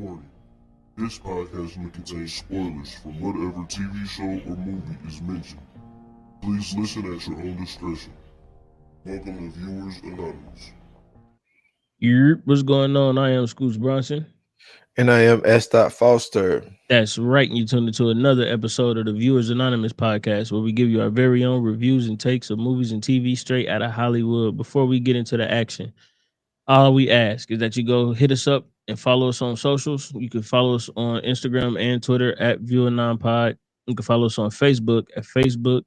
Warning. This podcast may contain spoilers from whatever TV show or movie is mentioned. Please listen at your own discretion. Welcome to Viewers Anonymous. What's going on? I am Scoots Bronson. And I am S. Foster. That's right. And you tuned into another episode of the Viewers Anonymous podcast where we give you our very own reviews and takes of movies and TV straight out of Hollywood. Before we get into the action, all we ask is that you go hit us up and follow us on socials. You can follow us on Instagram and Twitter at ViewerNonPod. You can follow us on Facebook at Facebook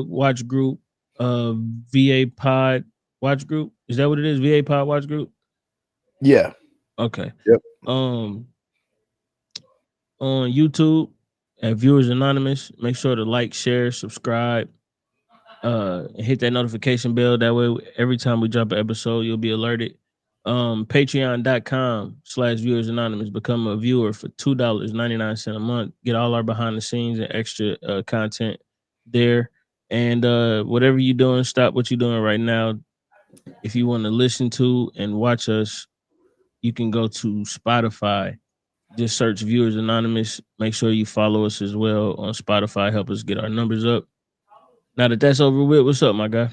Watch Group, VA Pod Watch Group. Is that what it is? VA Pod Watch Group? Yeah. Okay. Yep. On YouTube at Viewers Anonymous. Make sure to like, share, subscribe, and hit that notification bell. That way, every time we drop an episode, you'll be alerted. Patreon.com/Viewers Anonymous. Become a viewer for $2.99 a month. Get all our behind the scenes and extra content there. And whatever you're doing, stop what you're doing right now. If you want to listen to and watch us, you can go to Spotify. Just search Viewers Anonymous. Make sure you follow us as well on Spotify. Help us get our numbers up. Now that that's over with, what's up, my guy?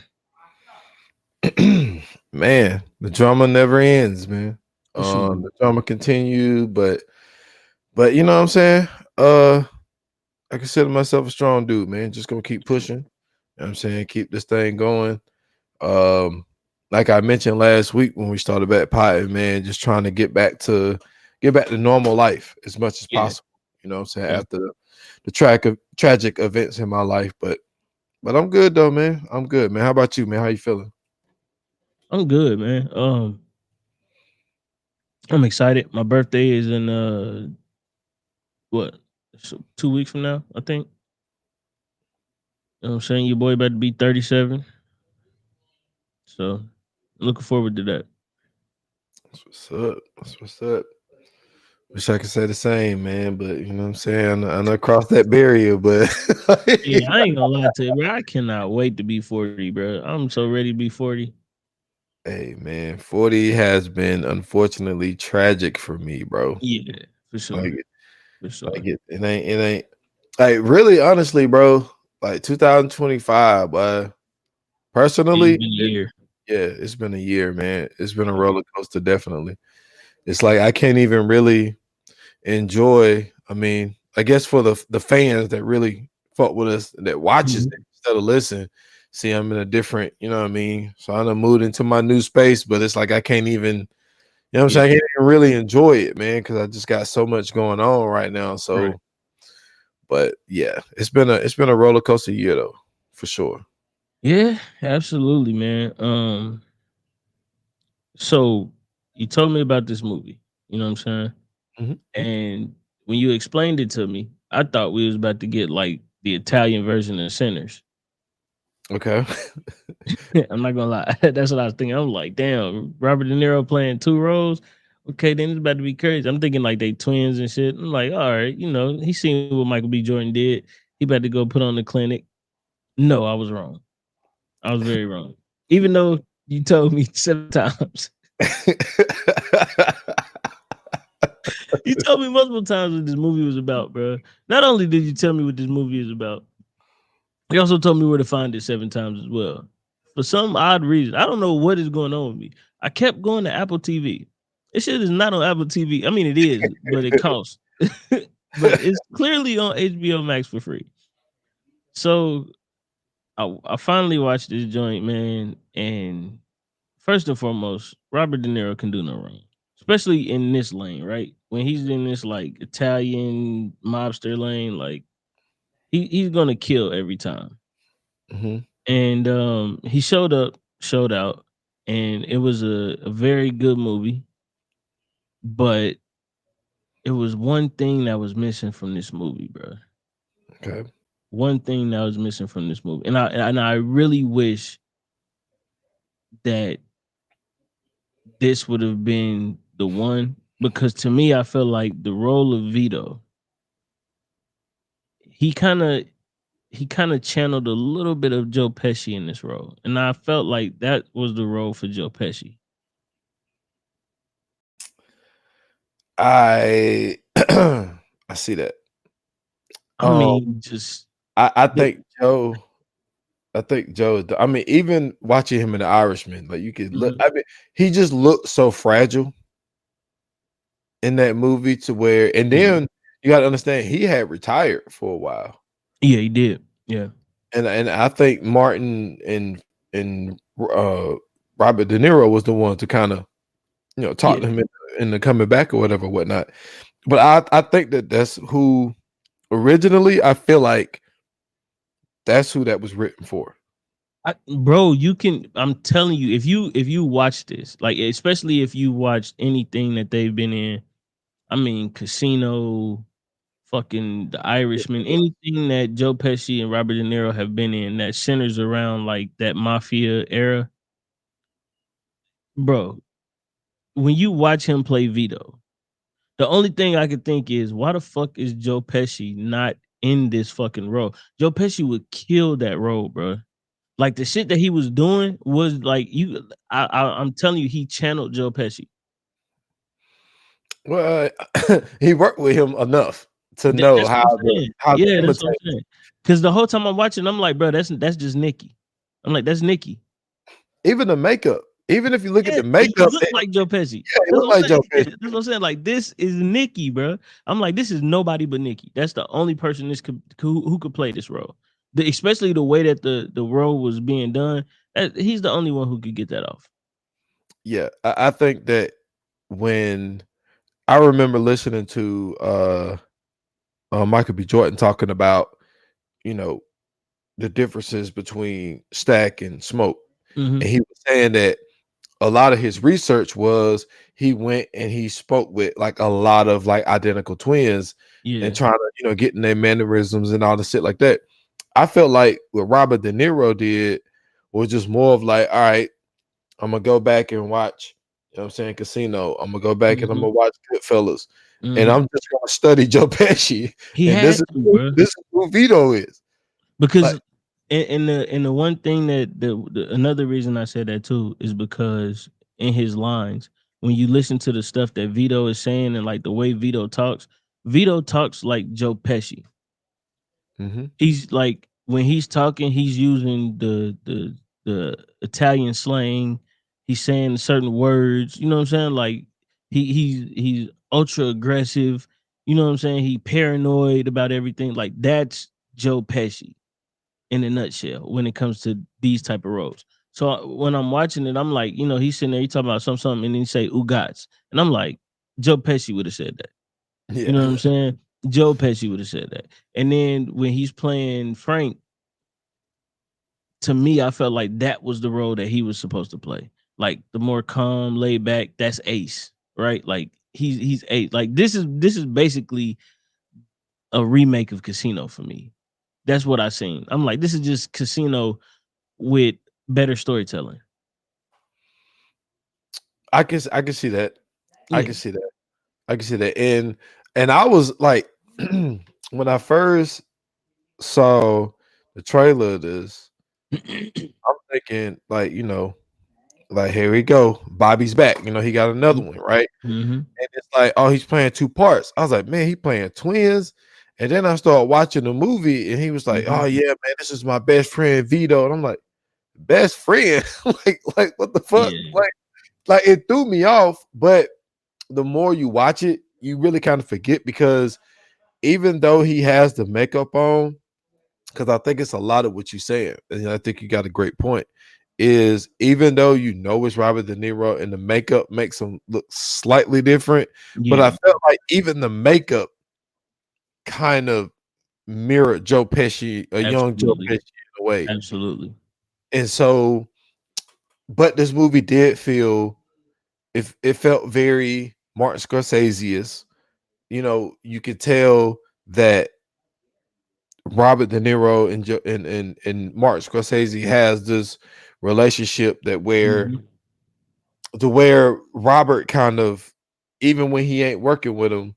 Man, the drama never ends, man. What's your- The drama continue, but you know what I'm saying? I consider myself a strong dude, man. Just gonna keep pushing. You know what I'm saying? Keep this thing going. Like I mentioned last week when we started back potting, man, just trying to get back to normal life as much as possible. You know what I'm saying? Yeah. After the tragic events in my life. But I'm good though, man. I'm good, man. How about you, man? How you feeling? I'm good, man. I'm excited. My birthday is in what? So 2 weeks from now, I think. You know what I'm saying? Your boy about to be 37. So looking forward to that. That's what's up. That's what's up. Wish I could say the same, man, but you know what I'm saying? I know cross that barrier, but Yeah, I ain't gonna lie to you, bro. I cannot wait to be 40, bro. I'm so ready to be 40. hey man, 40 has been unfortunately tragic for me, bro. Yeah, for sure. Like, For sure. it ain't like really honestly, bro. Like 2025, personally, It's been a year. it's been a year, man. It's been a roller coaster, definitely. It's like I can't even really enjoy. I mean, I guess for the fans that really fuck with us, that watches Mhm. it instead of listen. See, I'm in a different, you know what I mean? So I done moved into my new space, but it's like I can't even, you know what I'm saying? I can't even really enjoy it, man, because I just got so much going on right now. So, Right. but yeah, it's been a roller coaster year though, for sure. Yeah, absolutely, man. So you told me about this movie, you know what I'm saying? Mhm. And when you explained it to me, I thought we was about to get like the Italian version of Sinners. Okay. I'm not gonna lie. That's what I was thinking. I'm like, damn, Robert De Niro playing two roles. Okay, then it's about to be crazy. I'm thinking like they twins and shit. I'm like, all right, he seen what Michael B. Jordan did. He about to go put on the clinic. No, I was wrong. I was very wrong. Even though you told me 7 times. You told me multiple times what this movie was about, bro. Not only did you tell me what this movie is about, you also told me where to find it 7 times as well. For some odd reason, I don't know what is going on with me. I kept going to Apple TV. This shit is not on Apple TV. I mean, it is, but it costs. But it's clearly on HBO Max for free. So I finally watched this joint, man. And first and foremost, Robert De Niro can do no wrong, especially in this lane, right? When he's in this like Italian mobster lane, like he's gonna kill every time. Mhm. And he showed up, showed out, and it was a very good movie. But it was one thing that was missing from this movie, bro. Okay. One thing that was missing from this movie, and I really wish that this would have been the one, because to me, I feel like the role of Vito, he kind of channeled a little bit of Joe Pesci in this role, and I felt like that was the role for Joe Pesci. I I see that. I Um, mean, just I the, think Joe. I think Joe. I mean, even watching him in The Irishman, like you could look. mhm. I mean, he just looked so fragile in that movie to where, and Yeah, then you got to understand he had retired for a while, yeah, he did. Yeah, and I think Martin and Robert De Niro was the one to kind of talk yeah. to him into coming back or whatever whatnot. But I think that that's who originally I feel like that's who that was written for. Bro, you can. I'm telling you, if you watch this, like especially if you watched anything that they've been in. I mean, Casino, fucking The Irishman, anything that Joe Pesci and Robert De Niro have been in that centers around like that mafia era, bro. When you watch him play Vito, the only thing I could think is why the fuck is Joe Pesci not in this fucking role? Joe Pesci would kill that role, bro. Like the shit that he was doing was like you. I'm telling you, he channeled Joe Pesci. Well, he worked with him enough to know That's what I'm saying. how to Yeah, that's what I'm imitate. saying. Because the whole time I'm watching, I'm like, bro, that's just Nikki. I'm like, that's Nikki. Even the makeup. Even if you look at Yeah, the he makeup, looked like Joe Pesci. he That's looked what like I'm Joe saying. Pesci. That's what I'm saying. Like, this is Nikki, bro. I'm like, this is nobody but Nikki. That's the only person who could play this role. Especially the way that the role was being done. He's the only one who could get that off. Yeah, I think that when I remember listening to Michael B. Jordan talking about you know the differences between Stack and Smoke, Hmm. and he was saying that a lot of his research was he went and he spoke with like a lot of like identical twins and Yeah. trying to getting their mannerisms and all the shit like that. I felt like what Robert De Niro did was just more of like, all right, I'm gonna go back and watch, you know what I'm saying, Casino. I'm gonna go back and I'm Hmm. gonna watch Goodfellas. And Hmm. I'm just gonna study Joe Pesci. He And had to, bro. this is who Vito is. Because Like, in the one thing that the another reason I said that too is because in his lines, when you listen to the stuff that Vito is saying and like the way Vito talks like Joe Pesci. mhm, He's like when he's talking, he's using the Italian slang. He's saying certain words. You know what I'm saying? Like he's ultra aggressive. You know what I'm saying? He paranoid about everything. Like that's Joe Pesci in a nutshell when it comes to these type of roles. So when I'm watching it, I'm like, he's sitting there, he talking about something, and then he say "ugats," and I'm like, Joe Pesci would have said that. You know yeah. what I'm saying? Joe Pesci would have said that. And then when he's playing Frank, to me, I felt like that was the role that he was supposed to play. Like the more calm, laid back. That's Ace, right? Like he's Ace. Like this is basically a remake of Casino for me. That's what I seen. I'm like, this is just Casino with better storytelling. I can see that. I Yeah. can see that. I can see that. And I was like when I first saw the trailer of this, I'm thinking like, like here we go. Bobby's back. He got another one, right? Mm-hmm. And it's like, oh, he's playing two parts. I was like, man, he playing twins. And then I started watching the movie and he was like, Mm-hmm. oh yeah, man, this is my best friend Vito. And I'm like, best friend? like what the fuck? Yeah. Like it threw me off, but the more you watch it, you really kind of forget because even though he has the makeup on, because I think it's a lot of what you're saying, and I think you got a great point. Is even though it's Robert De Niro and the makeup makes him look slightly different, but I Yeah. felt like even the makeup kind of mirrored Joe Pesci, a young Joe Absolutely. Pesci in a way. Absolutely. And so, but this movie did feel it felt very Martin Scorsese. You could tell that Robert De Niro and Martin Scorsese has this relationship that Mm-hmm. where Robert kind of, even when he ain't working with him,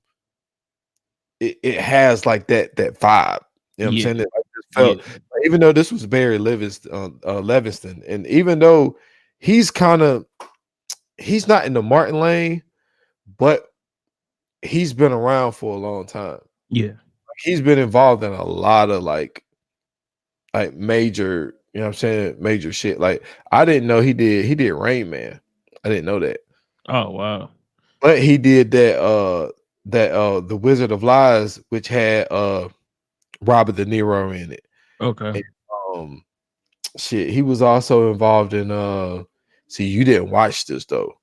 it has like that vibe. You know what I'm Yeah. saying? It like just Yeah. felt, even though this was Barry Levinston, and even though he's kind of he's not in the Martin lane, but he's been around for a long time. Yeah. He's been involved in a lot of like major, you know what I'm saying, major shit. Like I didn't know he did Rain Man. I didn't know that. Oh wow. But he did The Wizard of Lies, which had Robert De Niro in it. Okay. And, shit, he was also involved in see, you didn't watch this though.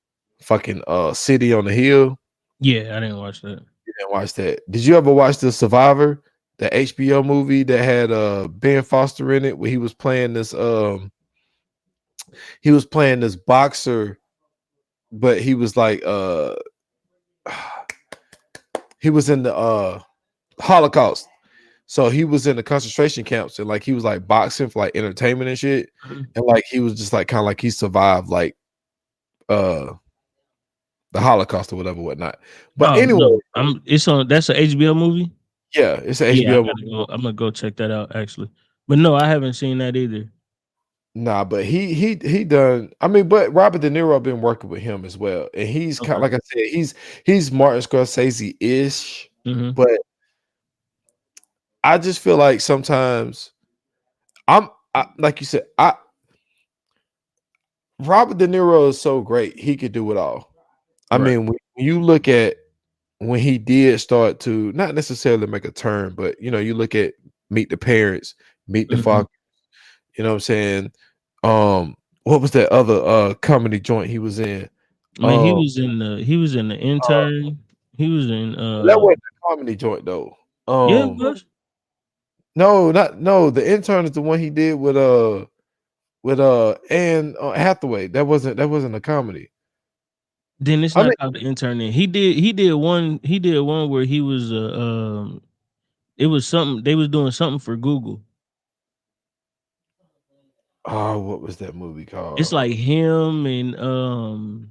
Fucking City on the Hill. Yeah, I didn't watch that. You didn't watch that. Did you ever watch The Survivor, the HBO movie that had Ben Foster in it, where he was playing this boxer, but he was like he was in the Holocaust. So he was in the concentration camps and like he was like boxing for like entertainment and shit. And like he was just like kind of like he survived like the Holocaust or whatnot. But Oh anyway, no, it's on. That's an HBO movie. yeah, it's an Yeah, HBO movie. I'm gonna go check that out actually. But no, I haven't seen that either. Nah, but he done. I mean, but Robert De Niro been working with him as well, and he's kind of Okay. like I said, he's Martin Scorsese ish, Mm-hmm. but I just feel like sometimes like you said, Robert De Niro is so great, he could do it all. I Right. mean, when you look at when he did start to not necessarily make a turn, but you know, you look at Meet the Parents, Meet the Mm-hmm. Fox, you know what I'm saying? What was that other comedy joint he was in? Man, Um he was in the intern. He was in that wasn't a comedy joint though. yeah, it was. No, the intern is the one he did with Anne Hathaway. That wasn't a comedy. Then it's I mean, not called the intern. Then he did one where he was it was something they was doing something for Google. oh, what was that movie It's called? like him and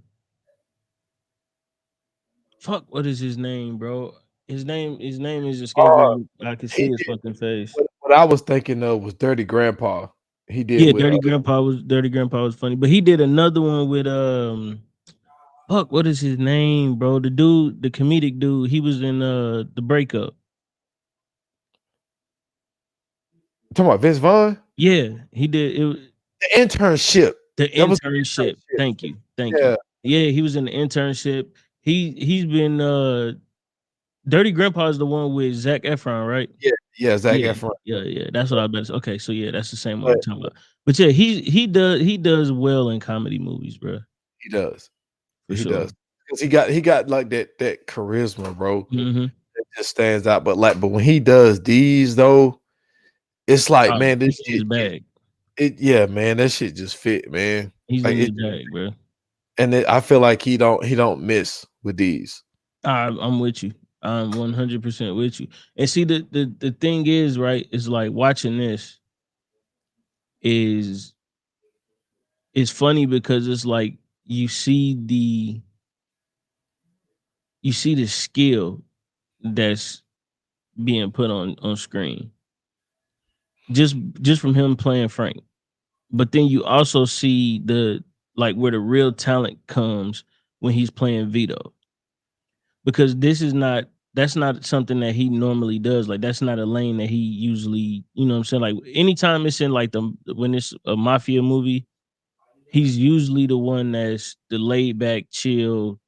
fuck, what is his name, bro? His name is escaping Uh, me. I can see he his did fucking face. what I was thinking of was Dirty Grandpa. He did Yeah, with Dirty Grandpa was funny, but he did another one with fuck, what is his name, bro? The dude, the comedic dude, he was in the breakup. talking about Vince Vaughn. Yeah, he did it. The internship. The That was internship. the internship. Thank you. Thank you. Yeah, Yeah, he was in the internship. He's been Dirty Grandpa is the one with Zac Efron, right? yeah, Zac Yeah, Efron. yeah. That's what I bet. Okay, so yeah, that's the same one But we're talking about. But yeah, he does well in comedy movies, bro, he does. for He sure. does. Because he got like that charisma, bro. Mm-hmm. It just stands out. But when he does these though, it's like, man, this He's in his shit bag. yeah, man, that shit just fit, man. He's Like in his it bag, bro. I feel like he don't miss with these. I'm with you. I'm 100% with you. And see, the thing is, right? Is like watching this is it's funny because it's like you see the skill that's being put on screen just from him playing Frank. But then you also see the like where the real talent comes when he's playing Vito, because that's not something that he normally does. Like that's not a lane that he usually, you know what I'm saying? Like anytime it's in like when it's a mafia movie, he's usually the one that's the laid back, chill.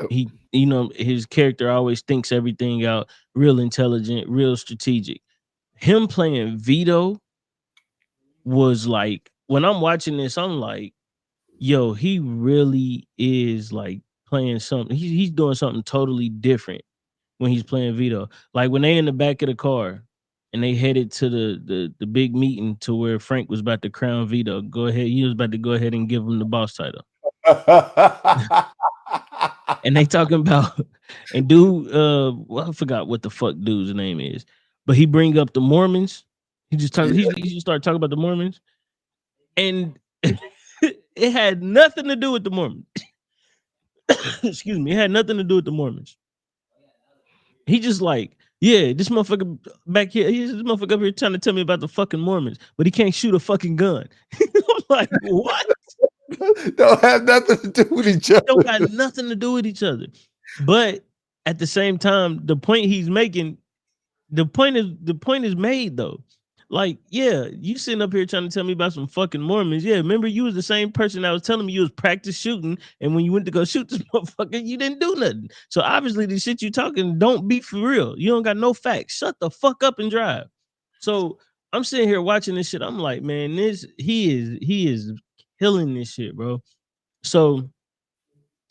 Yep. He, you know, his character always thinks everything out, real intelligent, real strategic. Him playing Vito was like when I'm watching this, I'm like, yo, he really is like playing something. He's doing something totally different when he's playing Vito. Like when they in the back of the car and they headed to the big meeting to where Frank was about to crown Vito. Go ahead, he was about to go ahead and give him the boss title. And they talking about and dude, well, I forgot what the fuck dude's name is, but he bring up the Mormons. He just started talking about the Mormons, and it had nothing to do with the Mormons. Excuse me, it had nothing to do with the Mormons. He just like, yeah, this motherfucker back here, this motherfucker up here trying to tell me about the fucking Mormons, but he can't shoot a fucking gun. I'm like, what? Don't have nothing to do with each Don't other. got nothing to do with each other. But at the same time, the point he's making, the point is made though. Like, yeah, you sitting up here trying to tell me about some fucking Mormons. Yeah, remember you was the same person that was telling me you was practice shooting, and when you went to go shoot this motherfucker, you didn't do nothing. So obviously the shit you talking don't be for real. You don't got no facts. Shut the fuck up and drive. So I'm sitting here watching this shit. I'm like, man, he is killing this shit, bro. So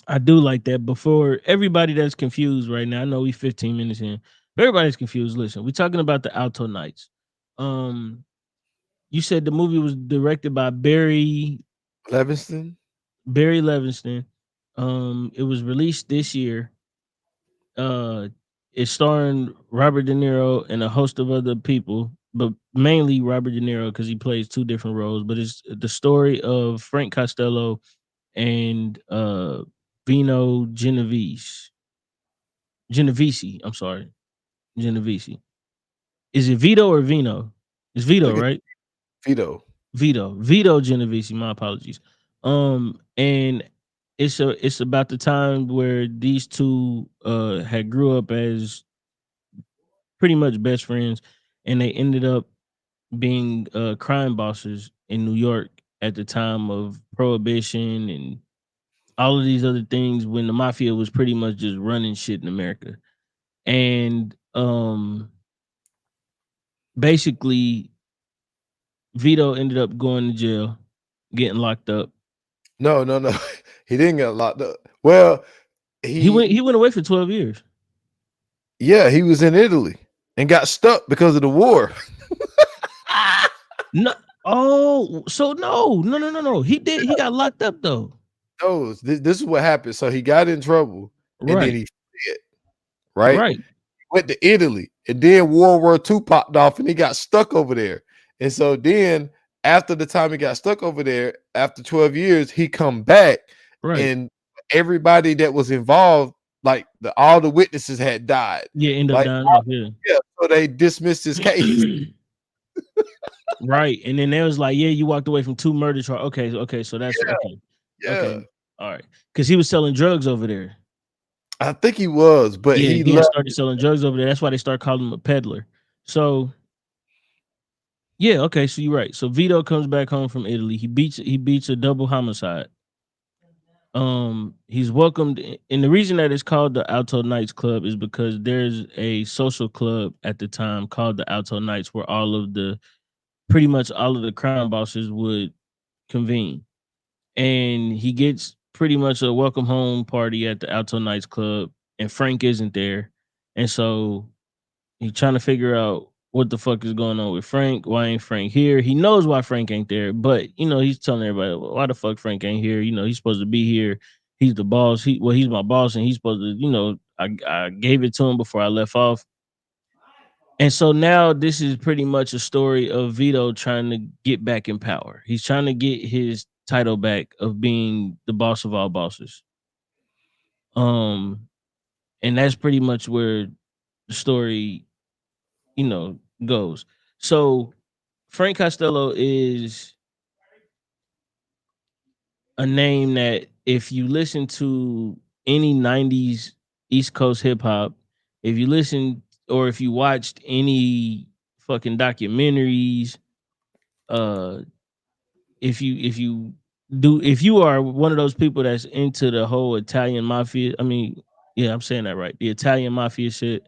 I do like that. Before everybody that's confused right now, I know we 15 minutes in. But everybody's confused. Listen, we're talking about the Alto Knights. Um, you said the movie was directed by Levingston. Barry Levingston. It was released this year. Uh, it's starring Robert De Niro and a host of other people, but mainly Robert De Niro because he plays two different roles. But it's the story of Frank Costello and Vino Genovese. I'm sorry, Genovese. Is it Vito or Vino? It's I Vito, think it's right? Vito. Vito Genovese. My apologies. And it's about the time where these two had grew up as pretty much best friends, and they ended up being crime bosses in New York at the time of Prohibition and all of these other things when the mafia was pretty much just running shit in America. And basically Vito ended up going to jail, getting locked up. No, no, no. He didn't get locked up. Well, He he went he went away for 12 years. yeah, he was in Italy and got stuck because of the war. No, oh, so no. He got locked up though. No, this is what happened. So he got in trouble and then Right, he fled, right? right, Went to Italy, and then World War II popped off, and he got stuck over there. And so then, after the time he got stuck over there, after 12 years, he come back, right. and everybody that was involved, like all the witnesses had died. Yeah, end up Like, dying off, yeah. yeah, so they dismissed his case. Right. And then they was like, yeah, you walked away from two murder charges. Okay, so that's Yeah, okay. yeah. Okay. All right. Because he was selling drugs over there. I think he was, but Yeah, he he had left. started selling drugs over there. That's why they start calling him a peddler. So yeah, okay, so you're right. So Vito comes back home from Italy. He beats a double homicide. He's welcomed, and the reason that it's called the Alto Knights Club is because there's a social club at the time called the Alto Knights where pretty much all of the crime bosses would convene. And he gets pretty much a welcome home party at the Alto Knights Club, and Frank isn't there. And so he's trying to figure out what the fuck is going on with Frank. Why ain't Frank here? He knows why Frank ain't there, but he's telling everybody, "Well, why the fuck Frank ain't here? He's supposed to be here. He's the boss. He's my boss, and he's supposed to, I gave it to him before I left off." And so now this is pretty much a story of Vito trying to get back in power. He's trying to get his title back of being the boss of all bosses. Um, and that's pretty much where the story, goes. So Frank Costello is a name that if you listen to any 90s East Coast hip hop, if you listen or if you watched any fucking documentaries, uh if you are one of those people that's into the whole Italian mafia, I mean, yeah, I'm saying that right. The Italian mafia shit,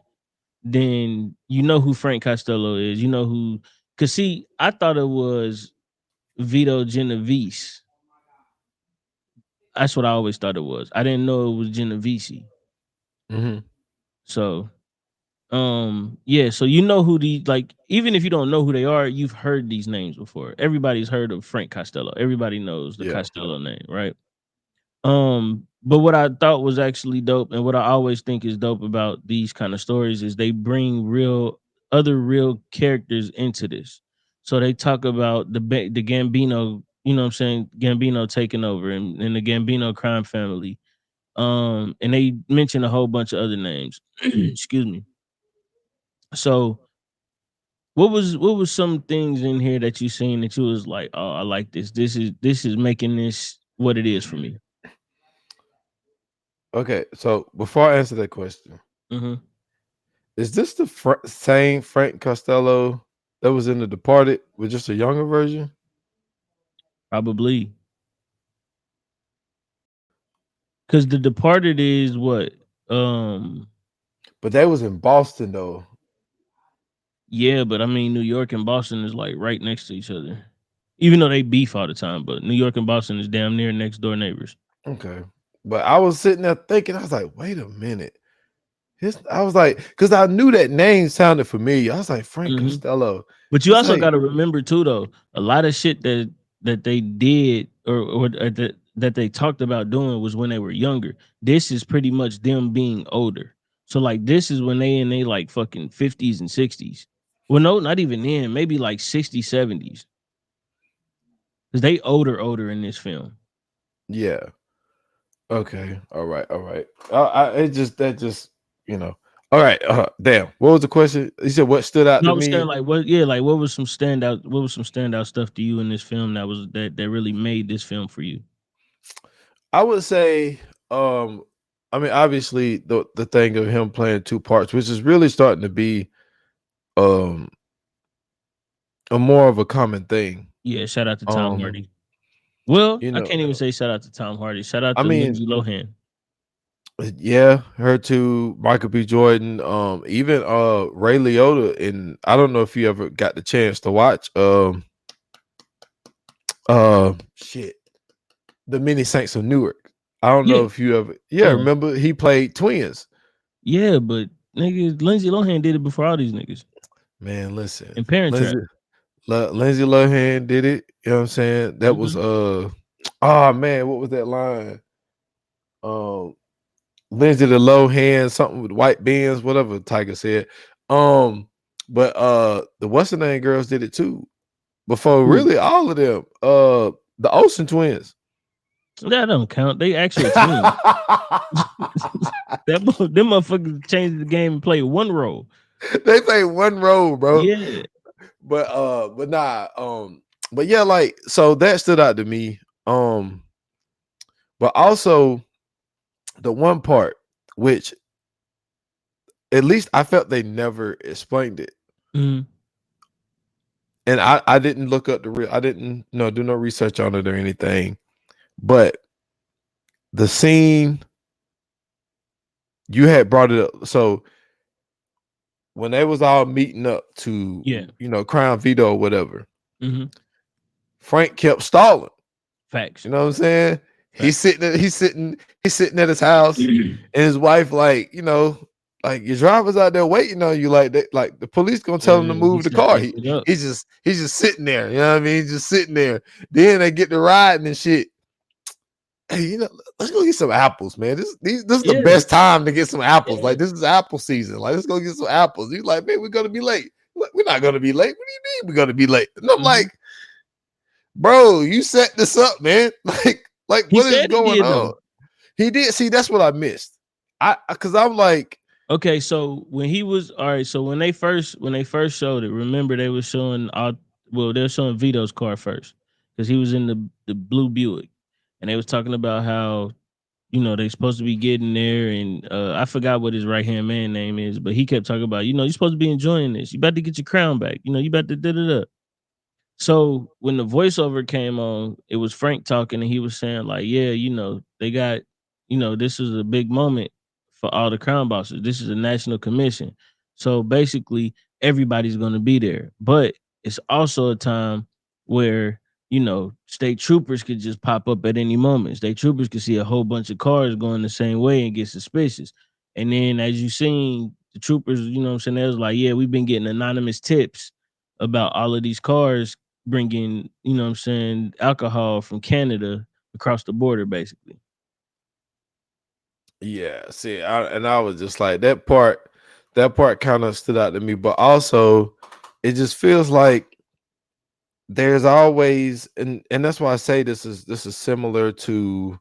then you know who Frank Costello is. You know who, cause see, I thought it was Vito Genovese. That's what I always thought it was. I didn't know it was Genovese. Mhm. So yeah, so you know who even if you don't know who they are, you've heard these names before. Everybody's heard of Frank Costello. Everybody knows the Yeah. Costello name, right? But what I thought was actually dope, and what I always think is dope about these kind of stories is they bring real characters into this. So they talk about the Gambino, you know what I'm saying, Gambino taking over and the Gambino crime family. And they mention a whole bunch of other names. Excuse me. So what was some things in here that you seen that you was like, oh, I like this. This is making this what it is for me. Okay, so before I answer that question, Mm-hmm. Is this the same Frank Costello that was in The Departed with just a younger version? Probably. Because The Departed is what? Um, But that was in Boston though. yeah, but I mean, New York and Boston is like right next to each other. Even though they beef all the time, but New York and Boston is damn near next door neighbors. Okay. But I was sitting there thinking, I was like, wait a minute. I was like, because I knew that name sounded familiar. I was like, Frank Mhm. Costello. But I you was also like, got to remember too, though, a lot of shit that they did or that they talked about doing was when they were younger. This is pretty much them being older. So like this is when they in they like fucking 50s and 60s. Well, no, not even then. Maybe like 60s, 70s. Because they older in this film. yeah. Okay. All right. All right. You know. All right. Damn. What was the question? You said what stood out No, to I was saying me? like what, yeah, like what was some standout stuff to you in this film that really made this film for you? I would say, I mean, obviously the thing of him playing two parts, which is really starting to be um a more of a common thing. Yeah, shout out to Tom Um, Hardy. Well, you I know, can't even say shout out to Tom Hardy. Shout out I to mean, Lindsay Lohan. yeah, her too, Michael B. Jordan, even Ray Liotta, and I don't know if you ever got the chance to watch shit, the Many Saints of Newark. I don't know Yeah, if you ever, yeah, yeah, remember he played twins. yeah. But niggas, Lindsay Lohan did it before all these niggas. Man, listen, In Parent Trap. Lindsay Lohan did it. You know what I'm saying? That was Mhm. oh man, what was that line? Um Lindsay the Lohan, something with white beans, whatever Tiger said. But the what's the name girls did it too. Before Who? really all of them. The Olsen twins. That don't count. They actual twins. Them motherfuckers changed the game and played one role. They played one role, bro. Yeah. But nah, but yeah, like so that stood out to me. But also the one part which at least I felt they never explained it. Mhm. And I didn't look up I didn't do no research on it or anything. But the scene you had brought it up. So when they was all meeting up to, Yeah. Crown Veto or whatever, Mhm. Frank kept stalling. Facts. You know what I'm saying? He's Facts. sitting at his house, and his wife, like, like your driver's out there waiting on you, like the police gonna tell him to He move the set car. that shit up. He's just sitting there, you know what I mean? He's just sitting there. Then they get to riding and shit. Hey, let's go get some apples, man. This is the Yeah. best time to get some apples. Yeah. Like this is apple season. Like let's go get some apples. He's like, man, we're gonna be late. We're not gonna be late. What do you mean we're gonna be late? And I'm Mhm. like, bro, you set this up, man. Like He what is said he going did on? though. He did. See, that's what I missed. Because I'm like, Okay, so when he was all right, so when they first showed it, remember they were showing they were showing Vito's car first because he was in the blue Buick, and they was talking about how they supposed to be getting there, and I forgot what his right hand man name is, but he kept talking about you're supposed to be enjoying this, you about to get your crown back, you about to da da da. So when the voiceover came on, it was Frank talking, and he was saying like, "Yeah, they got, this is a big moment for all the crown bosses. This is a national commission, so basically everybody's going to be there. But it's also a time where state troopers could just pop up at any moment. State troopers could see a whole bunch of cars going the same way and get suspicious. And then as you seen, the troopers, what I'm saying, they was like, yeah, we've been getting anonymous tips about all of these cars bringing, what I'm saying, alcohol from Canada across the border, basically. yeah. See, I was just like that part. That part kind of stood out to me, but also it just feels like there's always and that's why I say this is similar to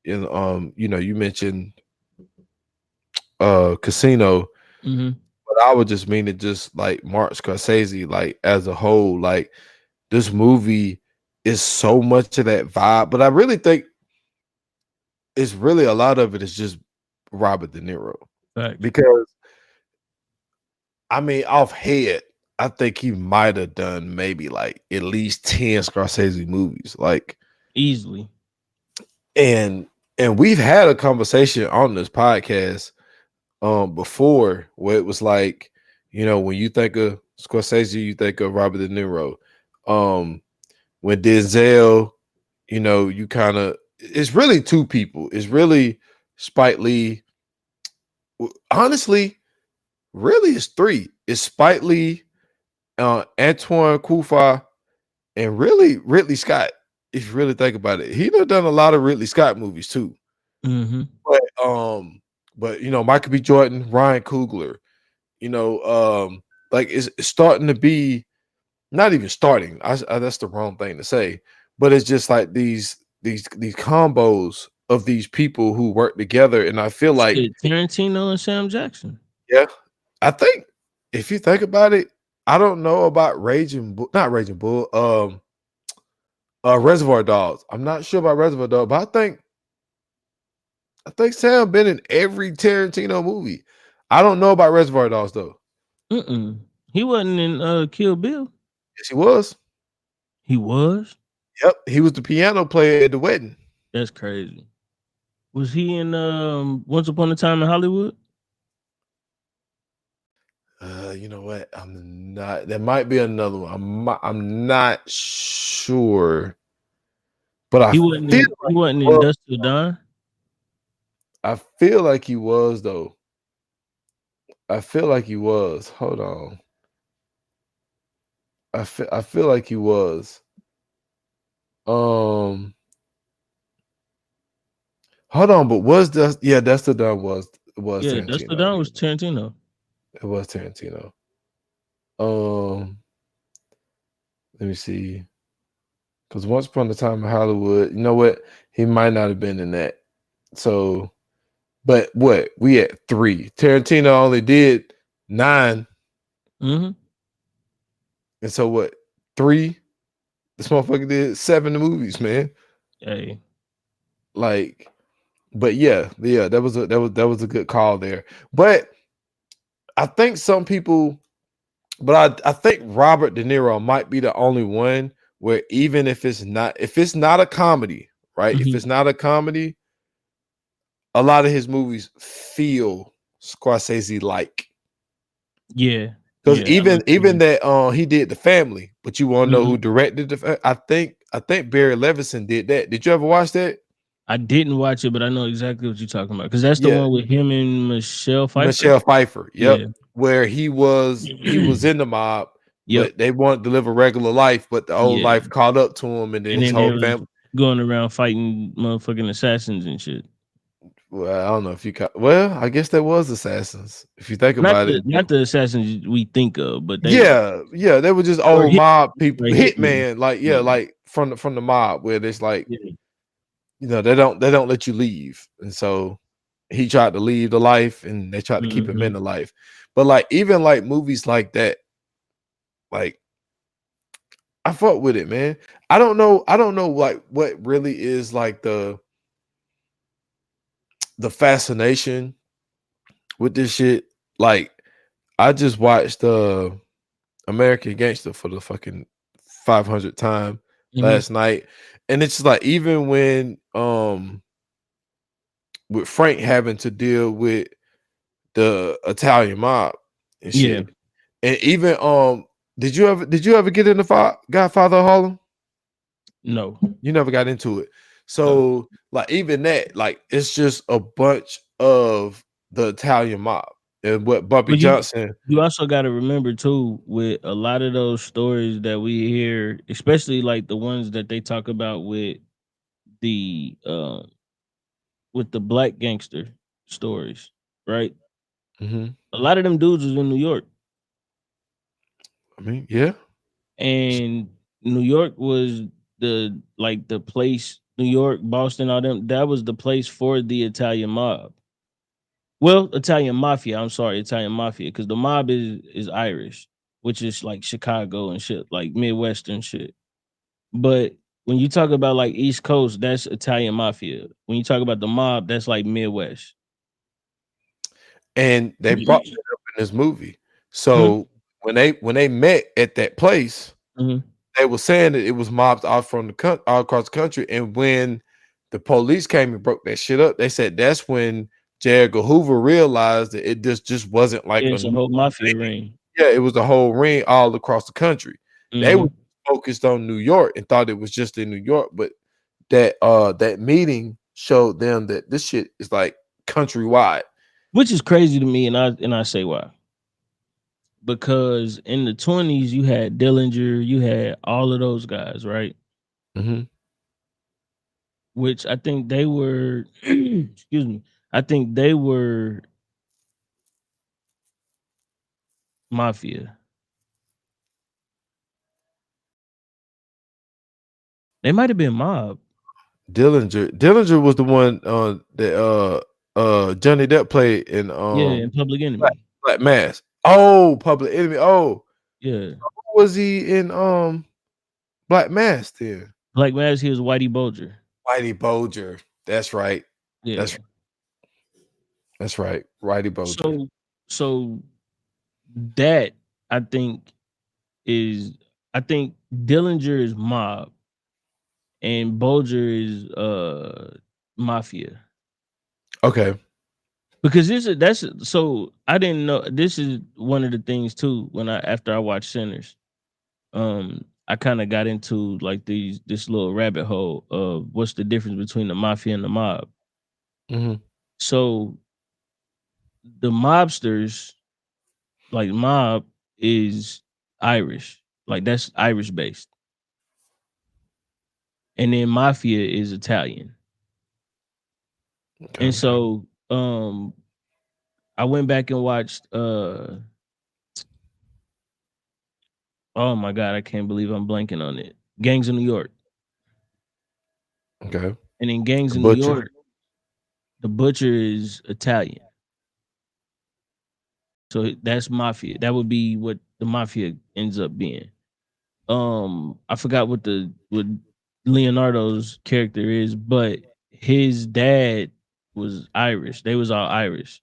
you mentioned Casino, Mm-hmm. but I would just mean it just like Martin Scorsese, like as a whole, like this movie is so much of that vibe. But I really think it's really a lot of it is just Robert De Niro. Facts. because I mean, off head, I think he might have done maybe like at least 10 Scorsese movies. Like, Easily. and we've had a conversation on this podcast before where it was like, you know, when you think of Scorsese, you think of Robert De Niro. When Denzel, you know, you kind of, it's really two people. It's really Spike Lee. Honestly, really it's three. It's Spike Lee, Antoine Cufa, and really Ridley Scott. If you really think about it, he done a lot of Ridley Scott movies too. Mm-hmm. But you know, Michael B. Jordan, Ryan Coogler, you know, like it's starting to be not even starting. That's the wrong thing to say, but it's just like these combos of these people who work together, and I feel like Shit, Tarantino and Sam Jackson. yeah, I think if you think about it, I don't know about not Raging Bull, Reservoir Dogs. I'm not sure about Reservoir Dogs, but I think Sam been in every Tarantino movie. I don't know about Reservoir Dogs though. He wasn't in Kill Bill. Yes, he was. He was? Yep, he was the piano player at the wedding. That's crazy. Was he in Once Upon a Time in Hollywood? You know what? I'm not. There might be another one. I'm not sure, but He wasn't in Dust Till Dawn. I feel like he was though. I feel like he was. Hold on. I feel like he was. Hold on, but was Dust? Yeah, Dust Till Dawn was Yeah, Dust Till Tarantino. Dawn was Tarantino. It was Tarantino. Let me see. Because Once Upon a Time in Hollywood, you know what? He might not have been in that. So, but what? We had 3. Tarantino only did 9. Mm-hmm. And so what? 3? This motherfucker did 7 movies, man. Hey. Like, but yeah, that was a good call there. But I think some people, but I think Robert De Niro might be the only one where even if it's not a comedy, right? If Mm-hmm. it's not a comedy, a lot of his movies feel Scorsese like. Yeah. Because Yeah, even that he did The Family, but you want to know who Mhm. directed I think Barry Levinson did that. Did you ever watch that? I didn't watch it, but I know exactly what you're talking about. Because that's the Yeah, one with him and Michelle Pfeiffer. Michelle Pfeiffer. Yep. Yeah. Where he was in the mob, Yep. but they wanted to live a regular life, but the old Yeah. life caught up to him, and then And his then they whole was family. going around fighting motherfucking assassins and shit. Well, I don't know if you well, I guess that was assassins. If you think about it. Not the assassins we think of, but they Yeah, they were just or old mob people, or hitmen. hitman, like Yeah. like from the mob, where there's like, Yeah. you know, they don't let you leave, and so he tried to leave the life, and they tried to keep him in the life. But like even like movies like that, like I fuck with it, man. I don't know like what really is like the fascination with this shit. Like I just watched American Gangster for the fucking 500th time last night, and it's just like even when with Frank having to deal with the Italian mob and Yeah. shit, and even did you ever get into Godfather of Harlem? No. You never got into it. No. So like even that, like it's just a bunch of the Italian mob and what Bobby But Johnson. you also got to remember too, with a lot of those stories that we hear, especially like the ones that they talk about the black gangster stories, right? Mm-hmm. A lot of them dudes was in New York, I mean, yeah. and New York was the place. New York, Boston, all them. That was the place for the Italian mob. Well, Italian mafia. I'm sorry, Italian mafia, because the mob is Irish, which is like Chicago and shit, like Midwestern shit. But when you talk about like East Coast, that's Italian mafia. When you talk about the mob, that's like Midwest. and they brought that up in this movie. Mhm. So when they met at that place, Mhm. they were saying that it was mobs all from all across the country. And when the police came and broke that shit up, they said that's when J. Edgar Hoover realized that it just wasn't like Yeah, a it's a new whole mafia thing. ring. Yeah, it was the whole ring all across the country. They were Mhm. focused on New York and thought it was just in New York, but that meeting showed them that this shit is like countrywide. Which is crazy to me, and I say why. Because in the 20s, you had Dillinger, you had all of those guys, right? Mhm. Which I think they were, excuse me, I think they were mafia. They might have been mob. Dillinger was the one that Johnny Depp played in Yeah, in Public Black, Enemy. Black Mass. Oh, Public Enemy. Oh, Yeah. who was he in Black Mass then? Black Mass, he was Whitey Bulger. Whitey Bulger. That's right. Yeah. That's right. Whitey Bulger. So so that I think is I think Dillinger is mob and Bulger is mafia. Okay. Because that's so I didn't know this is one of the things too when after I watched Sinners. I kind of got into like this little rabbit hole of what's the difference between the mafia and the mob. Mhm. So the mobsters, like mob, is Irish, like that's Irish based, and then mafia is Italian. And Okay. so I went back and watched oh my god, I can't believe I'm blanking on it. Gangs of New York. Okay. And in Gangs The of New Butcher. York, the butcher is Italian. So that's mafia. That would be what the mafia ends up being. I forgot what Leonardo's character is, but his dad was Irish. They was all Irish.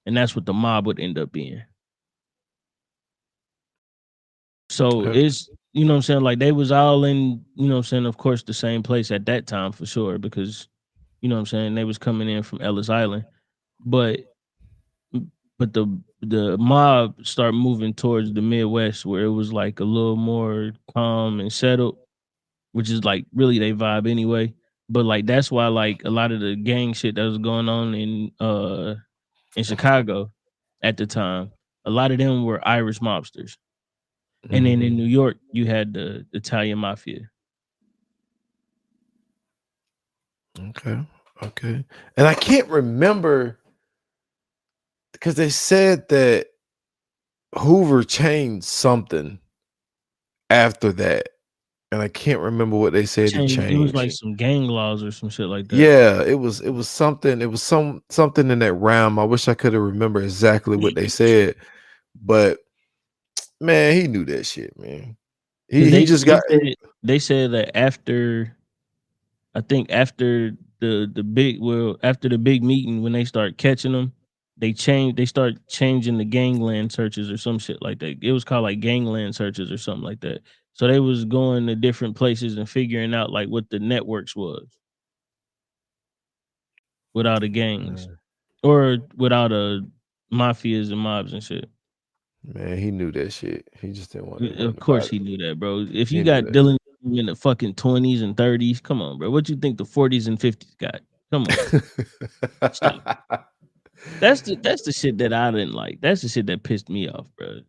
And that's what the mob would end up being. So Okay. it's you know what I'm saying, like they was all in, you know what I'm saying, of course, the same place at that time for sure, because you know what I'm saying, they was coming in from Ellis Island. But but the mob start moving towards the Midwest where it was like a little more calm and settled, which is like really they vibe anyway. But like that's why like a lot of the gang shit that was going on in Chicago at the time, a lot of them were Irish mobsters. And then in Mhm. New York, you had the Italian mafia. Okay. Okay. And I can't remember because they said that Hoover changed something after that, and I can't remember what they said he It was like changed. some gang laws or some shit like that. Yeah, it was something. It was something in that realm. I wish I could have remembered exactly what they said, but man, he knew that shit, man. Because He just got they said that after I think after the big after the big meeting when they start catching them, they start changing the gangland searches or some shit like that. It was called like gangland searches or something like that. So they was going to different places and figuring out like what the networks was without the gangs or without mafias and mobs and shit. man, he knew that shit. He just didn't want Of course nobody. he knew that, bro. If you He knew got that. Dylan in the fucking 20s and 30s, come on, bro. What you think the 40s and 50s got? Come on. Stop. That's the shit that I didn't like. That's the shit that pissed me off, bro.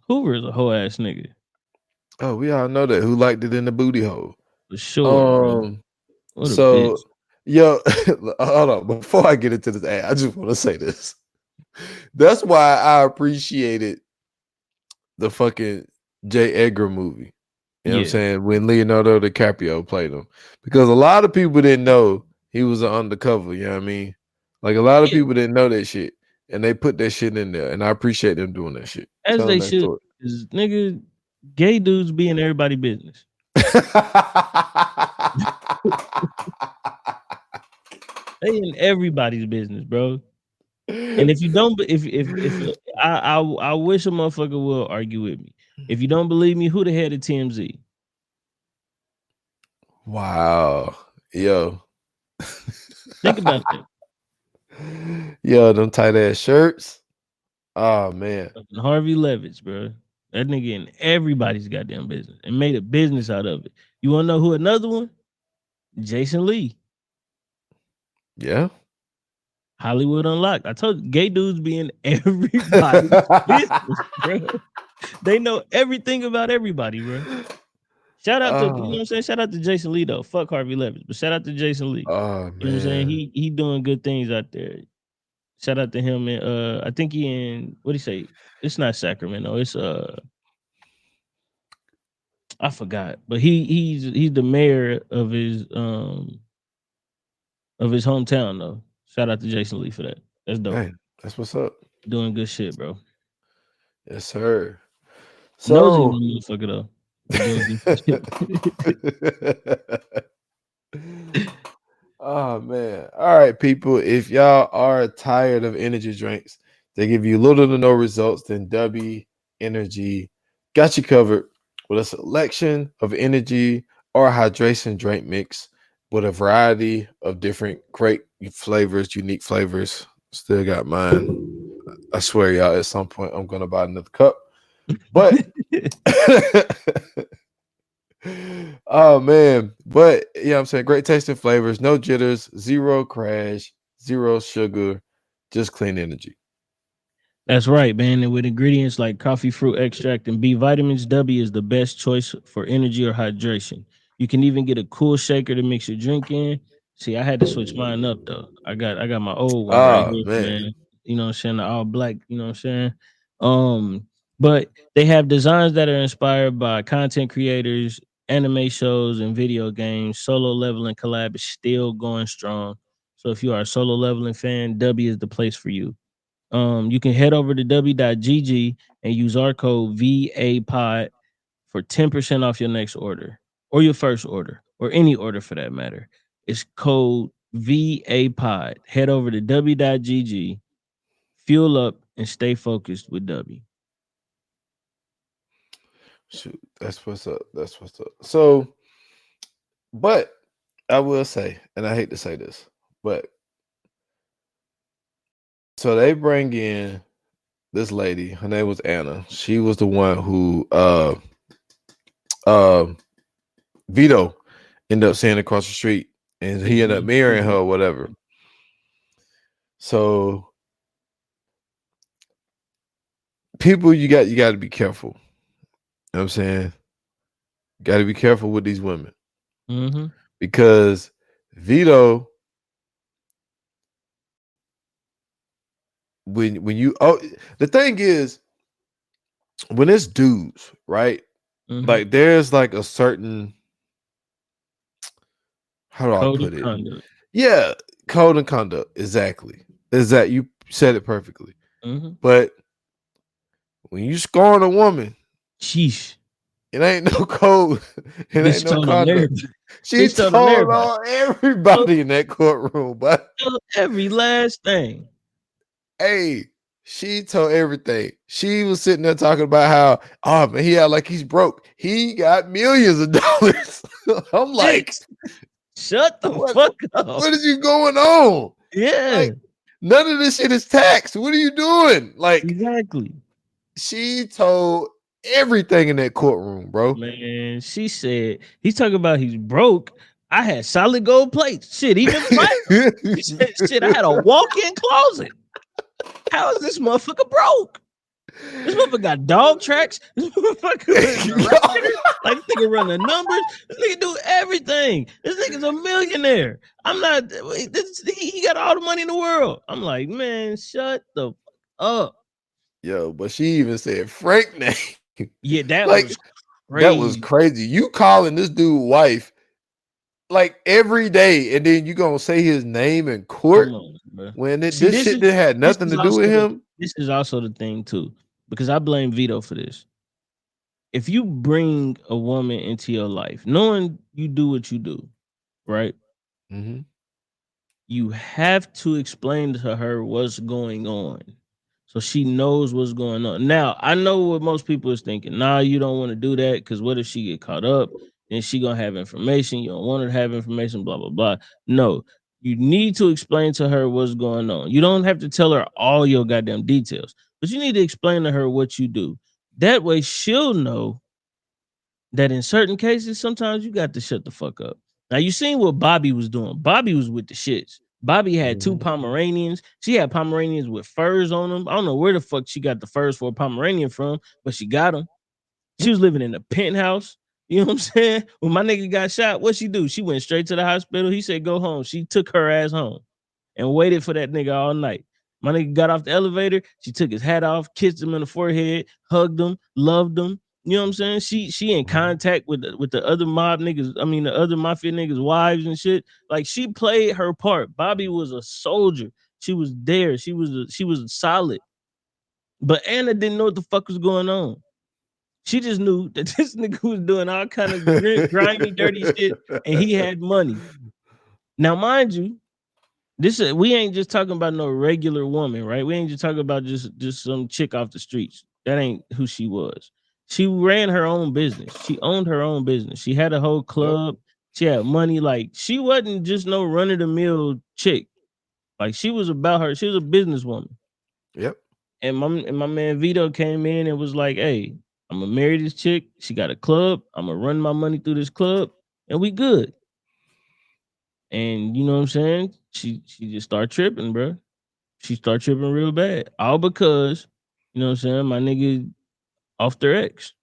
Hoover is a whole ass nigga Oh, we all know that. Who liked it in the booty hole? for sure, bro. Um. What a So, bitch. yo, hold on. Before I get into this, I just want to say this. That's why I appreciated the fucking J. Edgar movie. You know what I'm Yeah. saying? When Leonardo DiCaprio played him. Because a lot of people didn't know he was an undercover, you know what I mean? Like a lot of Yeah, people didn't know that shit. And they put that shit in there. And I appreciate them doing that shit. as Telling they that should. story. Cause nigga, gay dudes be in everybody's business. They in everybody's business, bro. And if you don't, if I wish a motherfucker will argue with me. If you don't believe me, who the head of TMZ? Wow. Yo. Think about that. Yo, them tight ass shirts. Oh man. Fucking Harvey Levitz, bro. That nigga in everybody's goddamn business and made a business out of it. You want to know who another one? Jason Lee. Yeah. Hollywood Unlocked. I told you, gay dudes be in everybody's business, bro. They know everything about everybody, bro. Shout out to, you know what I'm saying? Shout out to Jason Lee though. Fuck Harvey Levitz, but shout out to Jason Lee. Oh You know what I'm man. saying? He doing good things out there. Shout out to him and I think he in, what do you say? It's not Sacramento. It's I forgot. But he's the mayor of his hometown though. Shout out to Jason Lee for that. That's dope. Hey, that's what's up. Doing good shit, bro. Yes, sir. Nosy So motherfucker though. But doing good shit. oh man. All right, people. If y'all are tired of energy drinks, they give you little to no results, then W Energy got you covered with a selection of energy or hydration drink mix with a variety of different great flavors, unique flavors. Still got mine. I swear, y'all, at some point I'm gonna buy another cup. But oh man, but yeah, I'm saying great tasting flavors, no jitters, zero crash, zero sugar, just clean energy. That's right, man. And with ingredients like coffee fruit extract and B vitamins, W is the best choice for energy or hydration. You can even get a cool shaker to mix your drink in. See, I had to switch mine up though. I got my old one right Oh here, man. man. You know what I'm saying? The all black, you know what I'm saying? But they have designs that are inspired by content creators, anime shows, and video games. Solo leveling collab is still going strong. So if you are a solo leveling fan, W is the place for you. You can head over to w.gg and use our code VAPOD for 10% off your next order or your first order or any order for that matter. It's code VAPOD. Head over to w.gg, fuel up, and stay focused with W. Shoot, that's what's up. That's what's up. So, but I will say, and I hate to say this, but so they bring in this lady, her name was Anna. She was the one who uh Vito ended up seeing across the street and he ended up marrying her or whatever. So people, you got to be careful. You know what I'm saying? Got to be careful with these women. Mm-hmm. Because Vito, when you the thing is, when it's dudes, right? Mm-hmm. Like there's like a certain, how do Code I put of it? conduct. Yeah, code and conduct. Exactly. Is that you said it perfectly. Mm-hmm. But when you scorn a woman, Sheesh. it ain't no code. It Bitch ain't no told on conduct. everybody. She Bitch told on told everybody. on everybody in that courtroom, but Told every last thing. hey, she told everything. She was sitting there talking about how, oh man, he act like he's broke. He got millions of dollars. I'm like, shut the what, fuck up. what is you going on? Yeah. Like, none of this shit is taxed. What are you doing? Like, Exactly. she told everything in that courtroom, bro. Man, she said he's talking about he's broke. I had solid gold plates. Shit, even platinum. She said, shit, I had a walk-in closet. How is this motherfucker broke? This motherfucker got dog tracks. This motherfucker like this nigga run the numbers. This nigga do everything. This nigga's a millionaire. I'm not. He got all the money in the world. I'm like, man, shut the fuck up. Yo, but she even said Frank name. Yeah, that like, was crazy. that was crazy. You calling this dude wife like every day, and then you gonna say his name in court when this shit that had nothing to do with him. This is also the thing too, because I blame Vito for this. If you bring a woman into your life, knowing you do what you do, right? Mm-hmm. you have to explain to her what's going on so she knows what's going on. Now, I know what most people is thinking. Nah, you don't want to do that because what if she get caught up? Then she gonna have information. You don't want her to have information, blah, blah, blah. No, you need to explain to her what's going on. You don't have to tell her all your goddamn details, but you need to explain to her what you do. That way she'll know that in certain cases, sometimes you got to shut the fuck up. Now you seen what Bobby was doing. Bobby was with the shits. Bobby had two Pomeranians. She had Pomeranians with furs on them. I don't know where the fuck she got the furs for a Pomeranian from, but she got them. She was living in a penthouse. You know what I'm saying? When my nigga got shot, what she do? She went straight to the hospital. He said, go home. She took her ass home and waited for that nigga all night. My nigga got off the elevator. She took his hat off, kissed him in the forehead, hugged him, loved him. You know what I'm saying? She in contact with the other mob niggas. I mean, the other mafia niggas' wives and shit. Like she played her part. Bobby was a soldier. She was there. She was solid. But Anna didn't know what the fuck was going on. She just knew that this nigga was doing all kind of grimy, dirty shit, and he had money. Now, mind you, this we ain't just talking about no regular woman, right? We ain't just talking about just some chick off the streets. That ain't who she was. She ran her own business. She owned her own business. She had a whole club. She had money. Like she wasn't just no run of the mill chick. Like she was about her. She was a businesswoman. Yep. And my man Vito came in and was like, "Hey, I'm gonna marry this chick. She got a club. I'm gonna run my money through this club, and we good." And you know what I'm saying? She just start tripping, bro. She start tripping real bad. All because, you know what I'm saying, my nigga off their ex.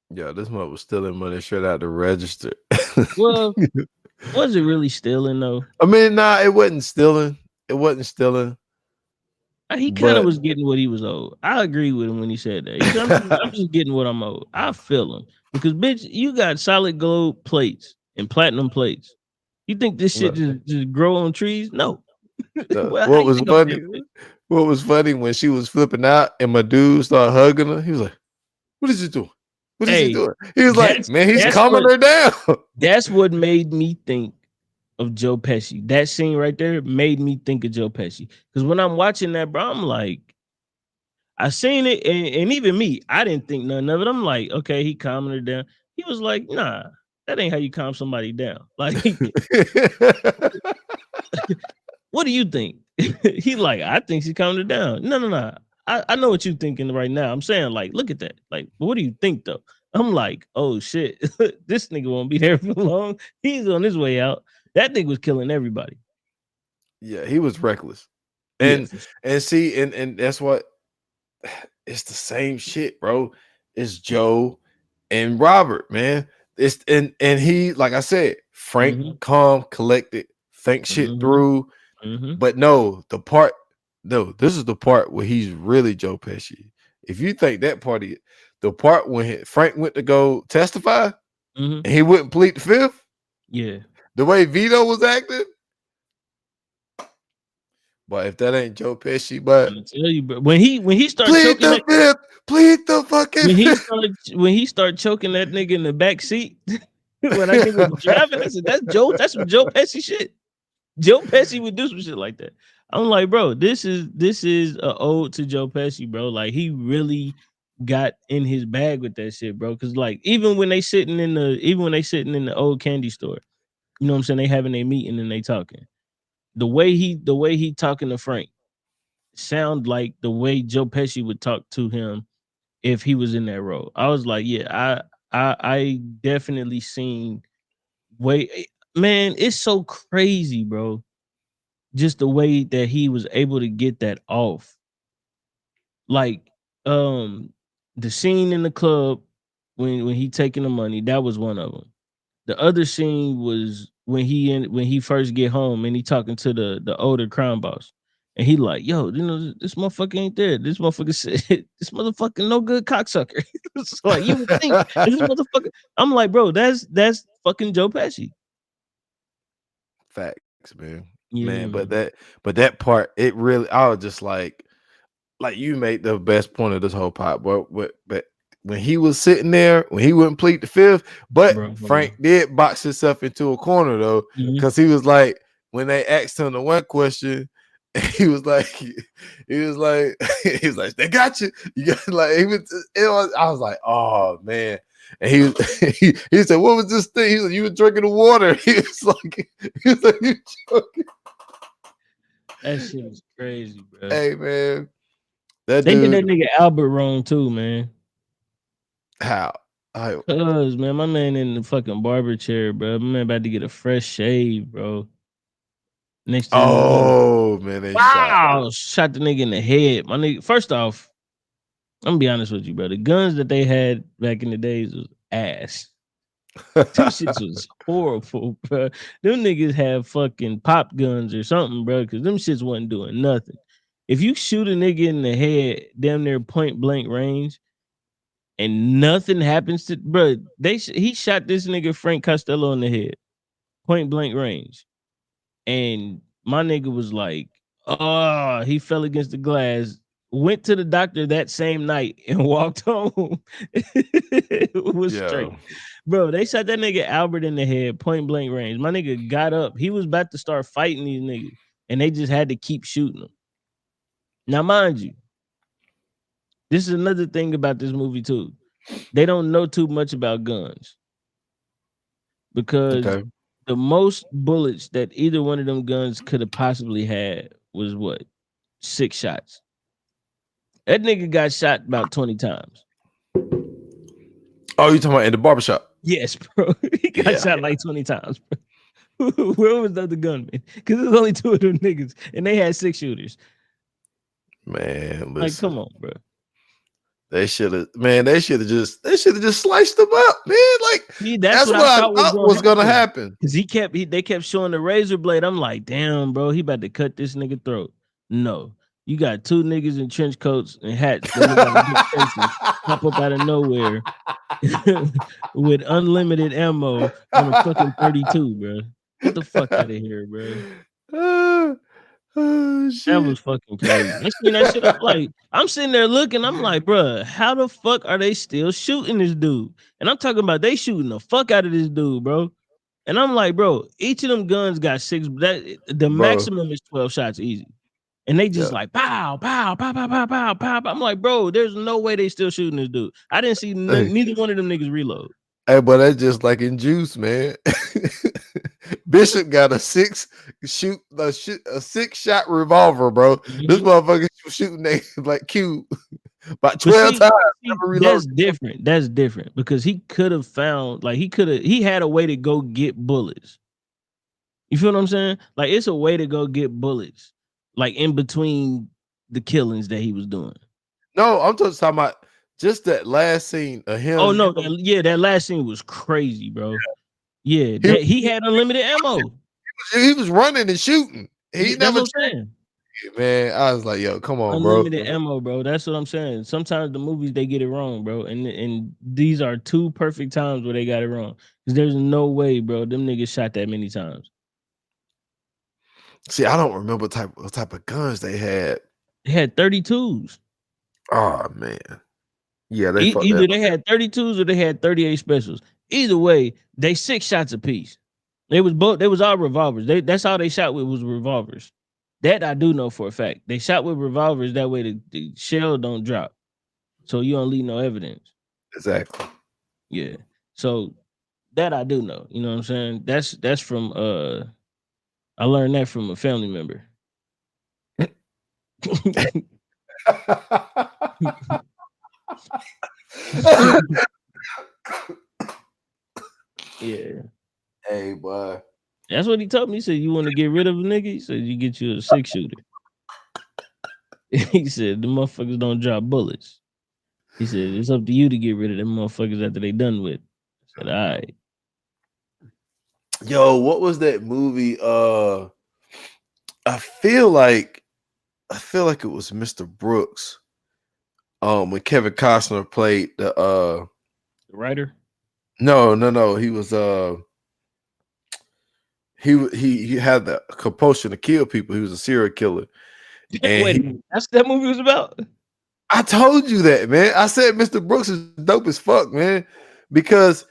Yeah, this month was stealing money straight out the register. Well, was it really stealing though? I mean, nah, it wasn't stealing. It wasn't stealing. He kind of But was getting what he was owed. I agree with him when he said that. He said, I'm just getting what I'm owed. I feel him. Because bitch, you got solid gold plates and platinum plates. You think this shit just grow on trees? No. Well, how what you was think I'm funny? different? What was funny when she was flipping out and my dude started hugging her? He was like, "What is he doing? What is he Hey, doing?" He was like, "Man, he's calming her down." That's what made me think of Joe Pesci. That scene right there made me think of Joe Pesci. Because when I'm watching that, bro, I'm like, I seen it, and even me, I didn't think nothing of it. I'm like, okay, he calming her down. He was like, nah, that ain't how you calm somebody down. Like, what do you think? He like, I think she's calming her down. No. I know what you're thinking right now. I'm saying, like, look at that. Like, what do you think though? I'm like, oh shit, this nigga won't be there for long. He's on his way out. That nigga was killing everybody. Yeah, he was reckless. Yeah, And see, and that's what it's the same shit, bro. It's Joe and Robert, man. It's and he, like I said, frank, calm, collected, think shit through. But no, this is the part where he's really Joe Pesci. If you think that part of it, the part when Frank went to go testify and he wouldn't plead the fifth, yeah, the way Vito was acting. But if that ain't Joe Pesci, but I'm tell you, bro, when he started plead choking the that, fifth, plead the fucking fifth. when he started choking that nigga in the back seat when that nigga was driving, I said, that's some Joe Pesci shit. Joe Pesci would do some shit like that. I'm like, bro, this is a ode to Joe Pesci, bro. Like he really got in his bag with that shit, bro. Cause like even when they sitting in the old candy store, you know what I'm saying? They having a meeting and they talking. The way he talking to Frank sound like the way Joe Pesci would talk to him if he was in that role. I was like, yeah, I definitely seen man, it's so crazy, bro. Just the way that he was able to get that off. Like, the scene in the club when he taking the money, that was one of them. The other scene was when he first get home and he talking to the older crime boss. And he like, yo, you know, this motherfucker ain't there. This motherfucker said, this motherfucker no good cocksucker. It's like, you would think this motherfucker. I'm like, bro, that's fucking Joe Pesci. Facts, man. Yeah, Man, but man. that part, it really, I was just like you made the best point of this whole pot, but when he was sitting there, when he wouldn't plead the fifth, but Bro, Frank did box himself into a corner though, because he was like, when they asked him the one question, he was like, they got you. You got like I was like, oh man. And he said, what was this thing? He said, you were drinking the water. He was like, you joking. That shit was crazy, bro. Hey man, they did that nigga Albert wrong too, man. How? Cause man, my man in the fucking barber chair, bro. My man about to get a fresh shave, bro. Next to man, they shot the nigga in the head. My nigga, first off, I'm gonna be honest with you, bro. The guns that they had back in the days was ass. Them shits was horrible, bro. Them niggas have fucking pop guns or something, bro, because them shits wasn't doing nothing. If you shoot a nigga in the head, damn near point blank range, and nothing happens to, bro, he shot this nigga Frank Costello in the head, point blank range, and my nigga was like, oh, he fell against the glass. Went to the doctor that same night and walked home. It was straight. Bro, they shot that nigga Albert in the head, point blank range. My nigga got up. He was about to start fighting these niggas, and they just had to keep shooting them. Now, mind you, this is another thing about this movie, too. They don't know too much about guns. Because the most bullets that either one of them guns could have possibly had was what? 6 shots. That nigga got shot about 20 times. Oh, you talking about in the barbershop? Yes, bro. He got shot like 20 times, bro. Where was the other gunman? Because there's only 2 of them niggas, and they had 6 shooters. Man, listen. Like, come on, bro. They should have just sliced them up, man. Like, see, that's what I thought was gonna happen. Because they kept showing the razor blade. I'm like, damn, bro, he about to cut this nigga throat. No. You got 2 niggas in trench coats and hats that pop up out of nowhere with unlimited ammo on a fucking 32, bro. Get the fuck out of here, bro. Oh, shit. That was fucking crazy. I seen that shit. I'm sitting there looking. I'm like, bro, how the fuck are they still shooting this dude? And I'm talking about they shooting the fuck out of this dude, bro. And I'm like, bro, each of them guns got 6. The maximum is 12 shots easy. And they just like pow, pow, pow, pow, pow, pow, pow. I'm like, bro, there's no way they still shooting this dude. I didn't see neither one of them niggas reload. Hey, but that's just like in Juice, man. Bishop got a 6-shot revolver, bro. Mm-hmm. This motherfucker was shooting like Q about 12 times. That's different. That's different because he could have found, like, he had a way to go get bullets. You feel what I'm saying? Like, it's a way to go get bullets, like in between the killings that he was doing. No, I'm just talking about just that last scene of him. Oh no, that last scene was crazy, bro. Yeah, he had unlimited ammo. He was running and shooting. He never saying. Man, I was like, yo, come on, unlimited ammo, bro. That's what I'm saying. Sometimes the movies they get it wrong, bro. And these are 2 perfect times where they got it wrong. Because there's no way, bro, them niggas shot that many times. See, I don't remember what type of guns they had. They had 32s. Oh man. Yeah, either they had 32s or they had 38 specials. Either way, they 6 shots apiece. They was all revolvers. That's all they shot with was revolvers. That I do know for a fact. They shot with revolvers that way the shell don't drop. So you don't leave no evidence. Exactly. Yeah. So that I do know. You know what I'm saying? That's from I learned that from a family member. Yeah. Hey, boy. That's what he told me. He said, you want to get rid of a nigga? He said, you get you a 6-shooter. He said, the motherfuckers don't drop bullets. He said, it's up to you to get rid of them motherfuckers after they done with. I said, all right. Yo, what was that movie? I feel like it was Mr. Brooks. When Kevin Costner played the writer. No. He was he had the compulsion to kill people. He was a serial killer. Wait, that's what that movie was about? I told you that, man. I said Mr. Brooks is dope as fuck, man. Because,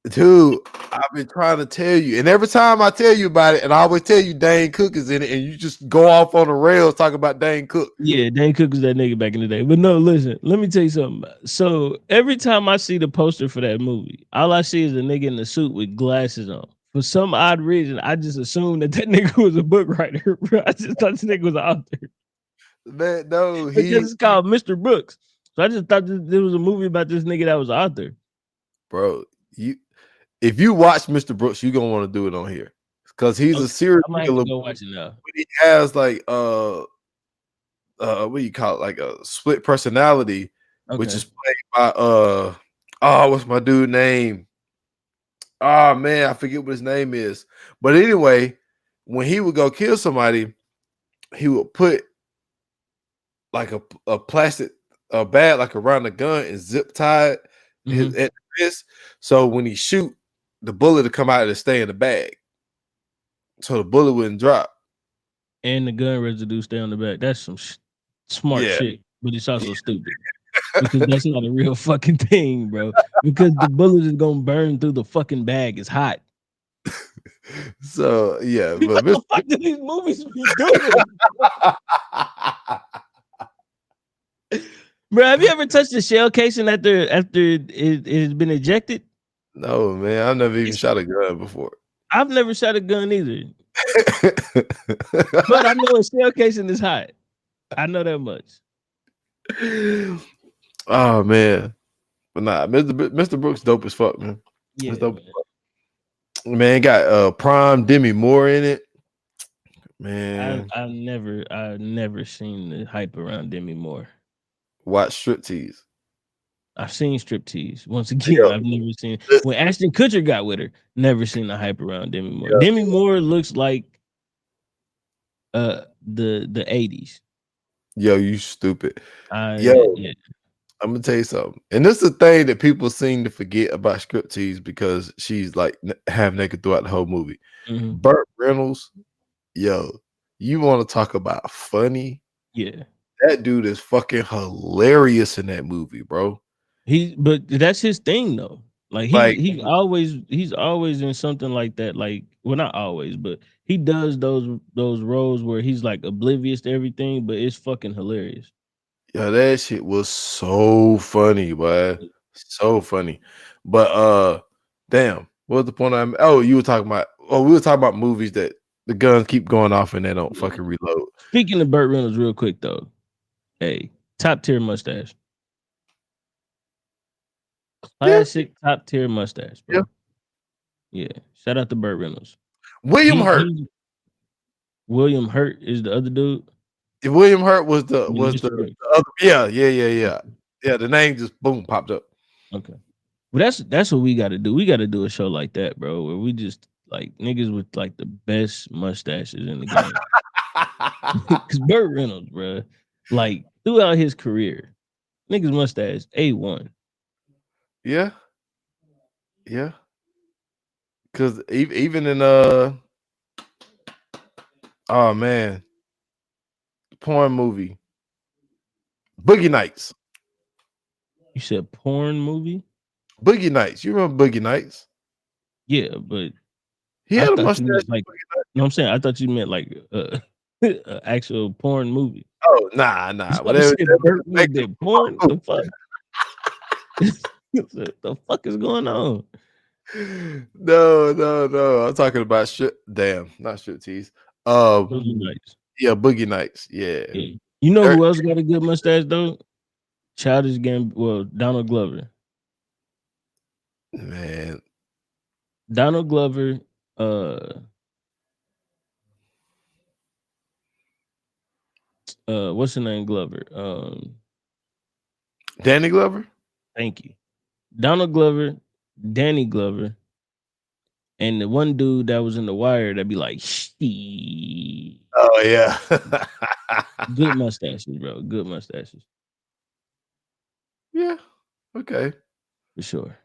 dude, I've been trying to tell you, and every time I tell you about it, and I always tell you Dane Cook is in it, and you just go off on the rails talking about Dane Cook. Yeah, Dane Cook was that nigga back in the day. But no, listen, let me tell you something. So every time I see the poster for that movie, all I see is a nigga in the suit with glasses on. For some odd reason, I just assumed that nigga was a book writer. Bro. I just thought this nigga was an author Man, no, because it's called Mr. Brooks. So I just thought there was a movie about this nigga that was an author. bro, if you watch Mr. Brooks, you're gonna want to do it on here because he's a serial I might have killer. to go watch it now. But he has like what do you call it, like a split personality, which is played by what's my dude name? Oh man, I forget what his name is. But anyway, when he would go kill somebody, he would put like a plastic bag like around the gun and zip tie it at the wrist. So when he shoot, the bullet would come out and stay in the bag. So the bullet wouldn't drop. And the gun residue stay on the back. That's some smart shit, but it's also stupid. Because that's not a real fucking thing, bro. Because the bullet is gonna burn through the fucking bag. It's hot. So yeah, but what the fuck do these movies be doing? Bro, have you ever touched a shell casing after it has been ejected? No, man. I've never even shot a gun before. I've never shot a gun either. But I know a shell casing is hot. I know that much. Oh man. But nah, Mr. Brooks dope as fuck, man. Yeah, dope as fuck. Man, got Prime Demi Moore in it. Man. I've never seen the hype around Demi Moore. Watch Striptease. I've seen Striptease. Once again, I've never seen when Ashton Kutcher got with her. Never seen the hype around Demi Moore. Yeah. Demi Moore looks like the 80s. Yo, you stupid. Yeah. I'm gonna tell you something, and this is the thing that people seem to forget about Striptease because she's like half naked throughout the whole movie. Burt Reynolds, yo, you want to talk about funny? Yeah, that dude is fucking hilarious in that movie, bro. But that's his thing though. Like he's always in something like that. Like, well, not always, but he does those roles where he's like oblivious to everything, but it's fucking hilarious. Yeah, that shit was so funny, boy. So funny. But damn, what was the point we were talking about movies that the guns keep going off and they don't fucking reload. Speaking of Burt Reynolds, real quick though. Hey, top tier mustache. Classic top tier mustache, bro. Yeah. Shout out to Burt Reynolds. William Hurt. William Hurt is the other dude. William Hurt was the other. Yeah. Yeah, the name just boom popped up. Okay. Well, that's what we got to do. We got to do a show like that, bro, where we just like niggas with like the best mustaches in the game. Because Burt Reynolds, bro, like throughout his career, niggas mustache A1. Yeah. Because even in oh man, porn movie, Boogie Nights. You said porn movie? Boogie Nights. You remember Boogie Nights? Yeah, but he had a mustache. Like, no, I'm saying I thought you meant like an actual porn movie. Oh, nah. Whatever. Porn. The fuck? The fuck is going on? No. I'm talking about not Striptease. Boogie Nights. Yeah, Boogie Nights. Yeah. You know who else got a good mustache though? Donald Glover. Man. Donald Glover. What's the name? Glover. Danny Glover. Thank you. Donald Glover, Danny Glover, and the one dude that was in The Wire that be like, "Shee." Oh yeah. Good mustaches, bro. Good mustaches. Yeah. Okay. For sure.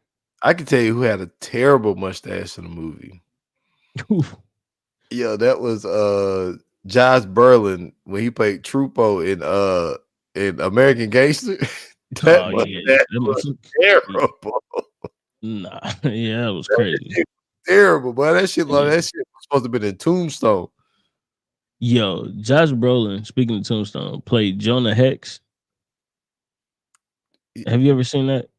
I can tell you who had a terrible mustache in the movie. Yeah, that was Josh Brolin when he played Trupo in in American Gangster. That Oh yeah, mustache that was motherfucker. terrible. Nah, yeah, that was That crazy. shit was terrible, boy. That shit, like, Yeah. that shit was supposed to be in Tombstone. Yo, Josh Brolin, speaking of Tombstone, played Jonah Hex. Have you ever seen that?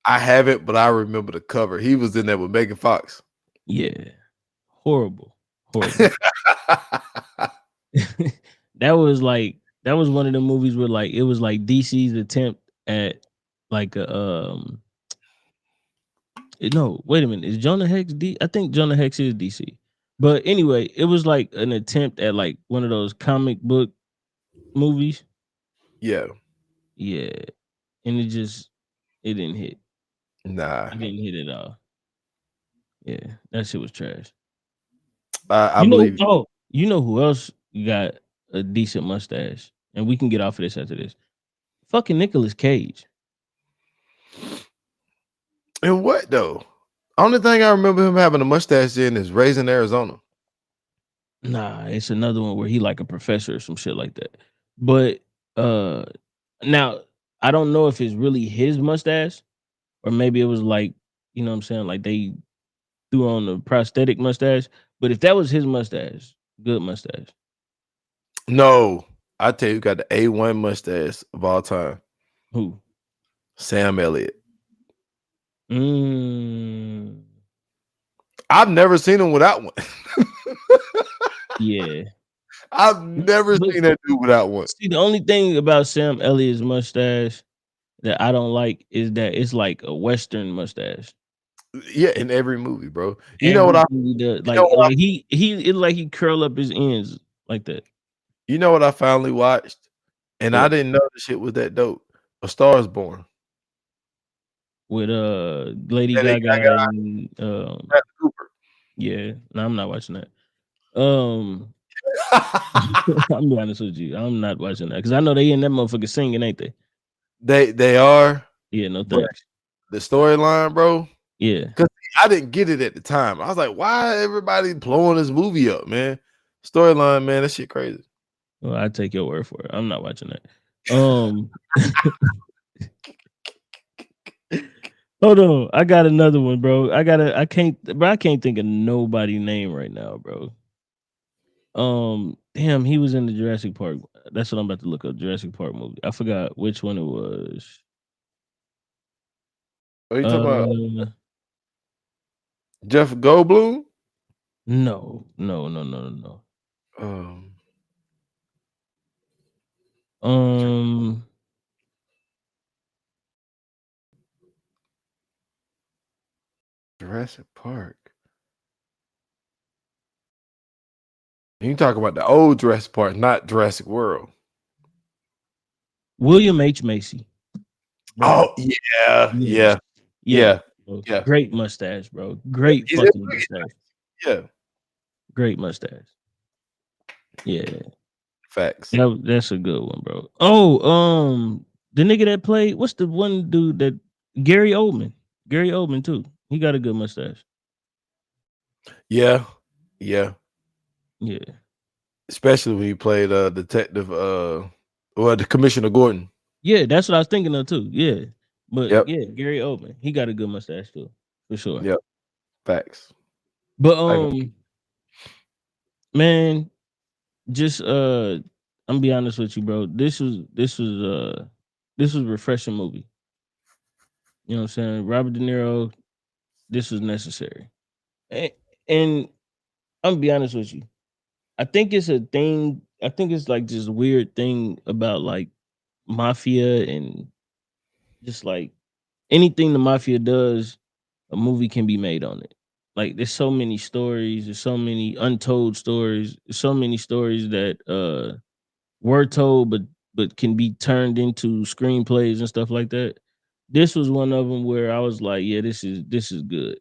I haven't, but I remember the cover. He was in there with Megan Fox. Yeah, horrible, horrible. That was one of the movies where like it was like DC's attempt at like a no, wait a minute, is Jonah Hex I think Jonah Hex is DC. But anyway, it was like an attempt at like one of those comic book movies. Yeah. Yeah. And it didn't hit. Nah. It didn't hit at all. Yeah. That shit was trash. I believe you. You know who else got a decent mustache? And we can get off of this after this. Fucking Nicolas Cage. And what though? Only thing I remember him having a mustache in is Raising Arizona. Nah, it's another one where he like a professor or some shit like that. But now I don't know if it's really his mustache or maybe it was like, you know what I'm saying, like they threw on the prosthetic mustache. But if that was his mustache, good mustache. No, I tell you, got the A1 mustache of all time. Who? Sam Elliott. Mm, I've never seen him without one. yeah. I've never But seen that dude without one. see, the only thing about Sam Elliott's mustache that I don't like is that it's like a Western mustache. Yeah, in every movie, bro. You know what Everything he does, you know what it's like he curl up his ends like that. you know what I finally watched? And I What? didn't know the shit was that dope. A Star is Born. With Lady Lady Gaga Gaga, and Bradley Cooper. yeah, no, I'm not watching that. I'm be honest with you, I'm not watching that because I know they in that motherfucker singing, ain't they? They are, Yeah, no but thanks. the storyline, bro. Yeah, Because I didn't get it at the time. I was like, why everybody blowing this movie up, man? Storyline, man, that shit crazy. well, I take your word for it. I'm not watching that. Hold on, I got another one, bro. I can't think of nobody name right now, bro. Damn, he was in the Jurassic Park. That's what I'm about to look up. Jurassic Park movie. I forgot which one it was. Are you talking about Uh, Jeff Goldblum? no. Um, Um, Jurassic Park. You talk about the old Jurassic Park, not Jurassic World. William H. Macy. Bro. Oh yeah. Bro. Yeah. Great mustache, bro. Great Is it fucking really? mustache. Yeah. Great mustache. Yeah, Facts. that's a good one, bro. Oh, the nigga that played, what's the one dude that Gary Oldman? Gary Oldman too. He got a good mustache. Yeah. Yeah. Especially when he played Detective the Commissioner Gordon. Yeah, that's what I was thinking of too. Yeah. But Yep. yeah, Gary Oldman. He got a good mustache too, for sure. Yep. Facts. But man, just I'm gonna be honest with you, bro. This was refreshing movie. You know what I'm saying? Robert De Niro, this was necessary. And I'm gonna be honest with you. I think it's a thing. I think it's like this weird thing about like mafia and just like anything the mafia does, a movie can be made on it. Like there's so many stories, there's so many untold stories, there's so many stories that were told but can be turned into screenplays and stuff like that. This was one of them where I was like, yeah, this is good.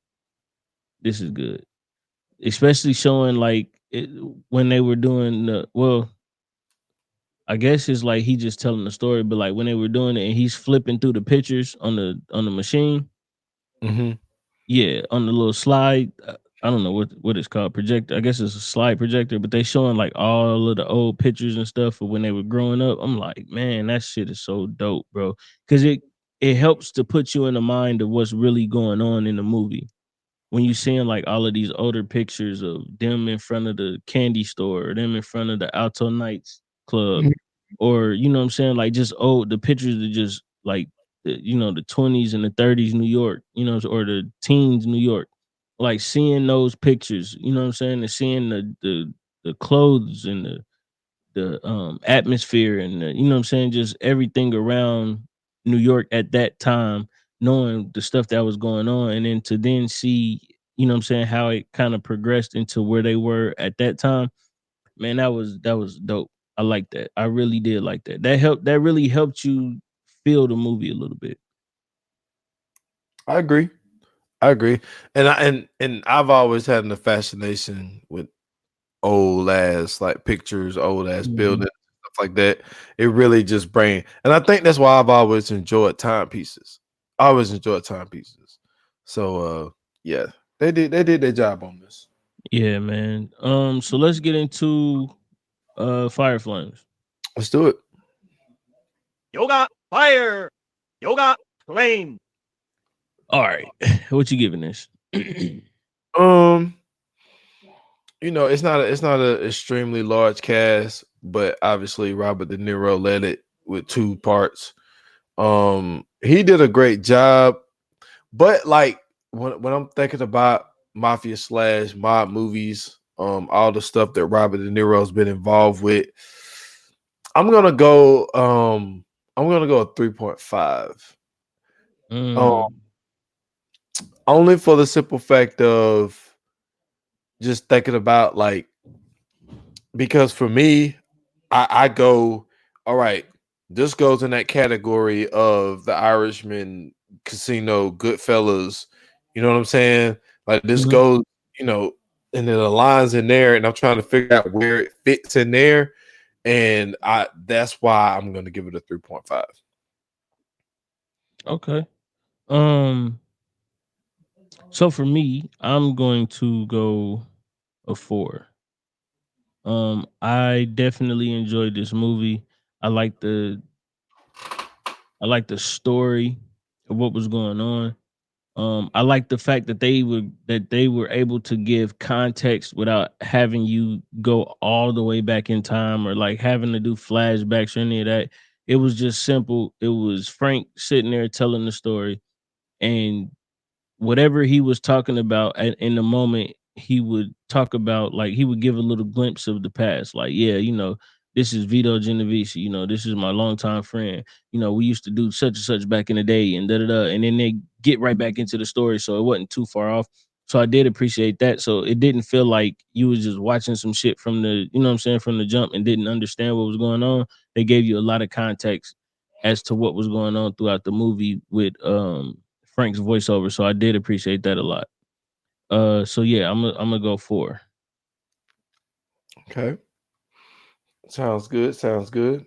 This is good. Especially showing like when they were doing I guess it's like he just telling the story, but like when they were doing it and he's flipping through the pictures on the machine, Mm-hmm. yeah, on the little slide. I don't know what it's called, projector. I guess it's a slide projector, but they showing like all of the old pictures and stuff of when they were growing up. I'm like, man, that shit is so dope, bro. Because it helps to put you in the mind of what's really going on in the movie. When you seeing like all of these older pictures of them in front of the candy store or them in front of the Alto Knights club, Mhm. or you know what I'm saying, like just old the pictures of just like the 20s and the 30s New York, or the teens New York, like seeing those pictures, you know what I'm saying, and seeing the clothes and the atmosphere and you know what I'm saying, just everything around New York at that time, knowing the stuff that was going on, and then to then see, you know what I'm saying, how it kind of progressed into where they were at that time. Man, that was dope. I like that. I really did like that. That really helped you feel the movie a little bit. I agree. I agree. And I've always had a fascination with old ass like pictures, old ass Mhm. buildings, stuff like that. It really just bring, and I think that's why I've always enjoyed timepieces. I always enjoyed timepieces. So yeah, they did their job on this. Yeah, man. So let's get into Fire Flames. Let's do it. Yoga fire. Yoga flame. All right. What you giving this? Um, it's not a extremely large cast, but obviously Robert De Niro led it with two parts. He did a great job, but like when I'm thinking about mafia slash mob movies, all the stuff that Robert De Niro's been involved with, I'm gonna go I'm gonna go a 3.5. Um, Mm, only for the simple fact of just thinking about like, because for me, I go, all right, this goes in that category of the Irishman, Casino, Goodfellas. You know what I'm saying? Like this mhm. goes, you know, and then the lines in there, and I'm trying to figure out where it fits in there. And that's why I'm gonna give it a 3.5. Okay. Um. So for me, I'm going to go a 4. I definitely enjoyed this movie. I like the I like the story of what was going on. I like the fact that they were able to give context without having you go all the way back in time, or like having to do flashbacks or any of that. It was just simple. It was Frank sitting there telling the story, and whatever he was talking about in the moment, he would talk about, like, he would give a little glimpse of the past, like, yeah, this is Vito Genovese, this is my longtime friend, we used to do such and such back in the day, and da da da, and then they get right back into the story, so it wasn't too far off. So I did appreciate that. So it didn't feel like you was just watching some shit from the, what I'm saying, from the jump, and didn't understand what was going on. They gave you a lot of context as to what was going on throughout the movie with Frank's voiceover, so I did appreciate that a lot. So yeah, I'm gonna go 4 Okay, sounds good. Sounds good.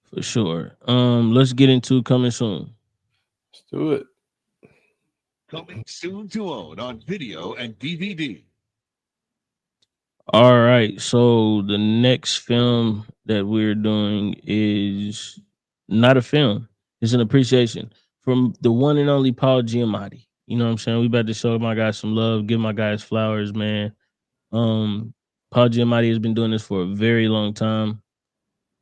for sure. Let's get into coming soon. Let's do it. Coming soon to own on video and DVD. All right, so the next film that we're doing is not a film; it's an appreciation from the one and only Paul Giamatti. You know what I'm saying? We about to show my guys some love, give my guys flowers, man. Um, Paul Giamatti has been doing this for a very long time.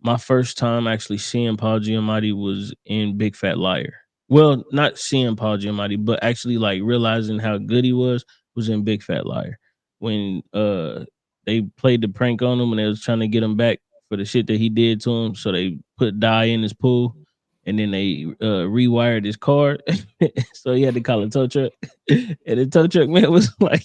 My first time actually seeing Paul Giamatti was in Big Fat Liar. Well, not seeing Paul Giamatti, but actually like realizing how good he was in Big Fat Liar. When they played the prank on him and they was trying to get him back for the shit that he did to him. So they put dye in his pool, and then they rewired his card. So he had to call a tow truck. And the tow truck man was like,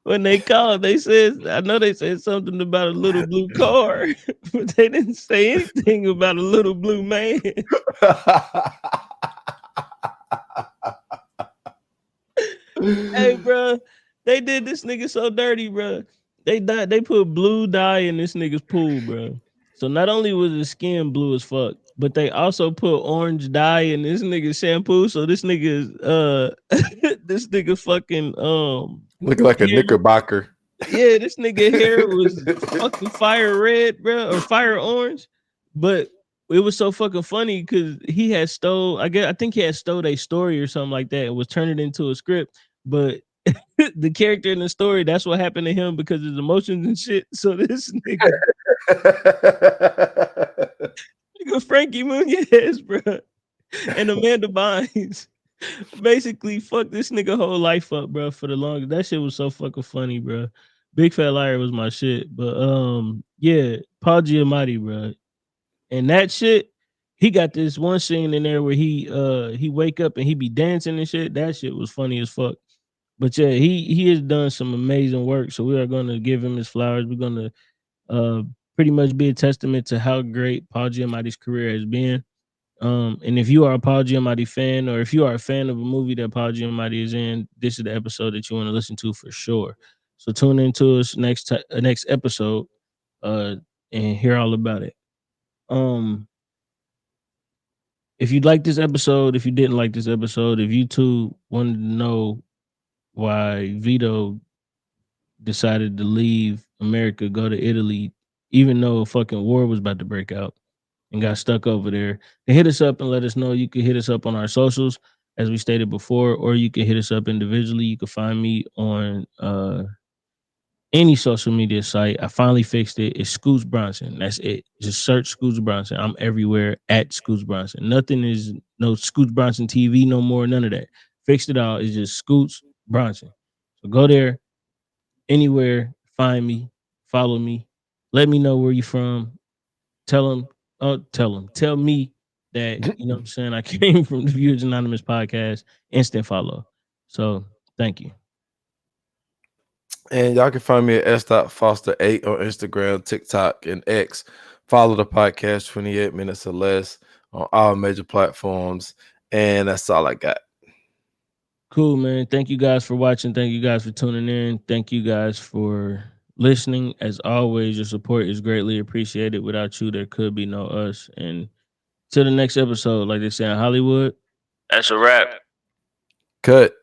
when they called, they said, I know they said something about a little blue car, but they didn't say anything about a little blue man. Hey, bro, they did this nigga so dirty, bro. They put blue dye in this nigga's pool, bro. So not only was his skin blue as fuck, but they also put orange dye in this nigga shampoo. So this nigga this nigga fucking Looking like a hair, knickerbocker. yeah, this nigga hair was fucking fire red, bro, or fire orange. But it was so fucking funny because he had stole, I think he had stole a story or something like that and was turning it into a script. But the character in the story, that's what happened to him because of his emotions and shit. So this nigga Frankie Muniz, bro, and Amanda Bynes basically fucked this nigga whole life up, bro, for the longest. That shit was so fucking funny, bro. Big Fat Liar was my shit, but yeah, Paul Giamatti, bro, and that shit. He got this one scene in there where he wake up and he be dancing and shit. That shit was funny as fuck. But yeah, he has done some amazing work. So we are gonna give him his flowers. We're gonna pretty much be a testament to how great Paul Giamatti's career has been. And if you are a Paul Giamatti fan, or if you are a fan of a movie that Paul Giamatti is in, this is the episode that you want to listen to for sure. So tune into us next episode, uh, and hear all about it. If you like this episode, if you didn't like this episode, if you too wanted to know why Vito decided to leave America, go to Italy, even though a fucking war was about to break out, and got stuck over there, then hit us up and let us know. You can hit us up on our socials, as we stated before, or you can hit us up individually. You can find me on any social media site. I finally fixed it. It's Scoots Bronson. That's it. Just search Scoots Bronson. I'm everywhere at Scoots Bronson. Nothing is no Scoots Bronson TV no more. None of that. Fixed it all. It's just Scoots Bronson. So go there, anywhere, find me, follow me, let me know where you from. Tell them, tell me that, you know what I'm saying, I came from the Viewers Anonymous podcast. Instant follow. So thank you. And y'all can find me at s.foster8 on Instagram, TikTok, and X. Follow the podcast 28 minutes or less on all major platforms. And that's all I got. Cool, man. Thank you guys for watching. Thank you guys for tuning in. Thank you guys for listening. As always, your support is greatly appreciated. Without you, there could be no us. And till the next episode, like they say in Hollywood, that's a wrap. Cut.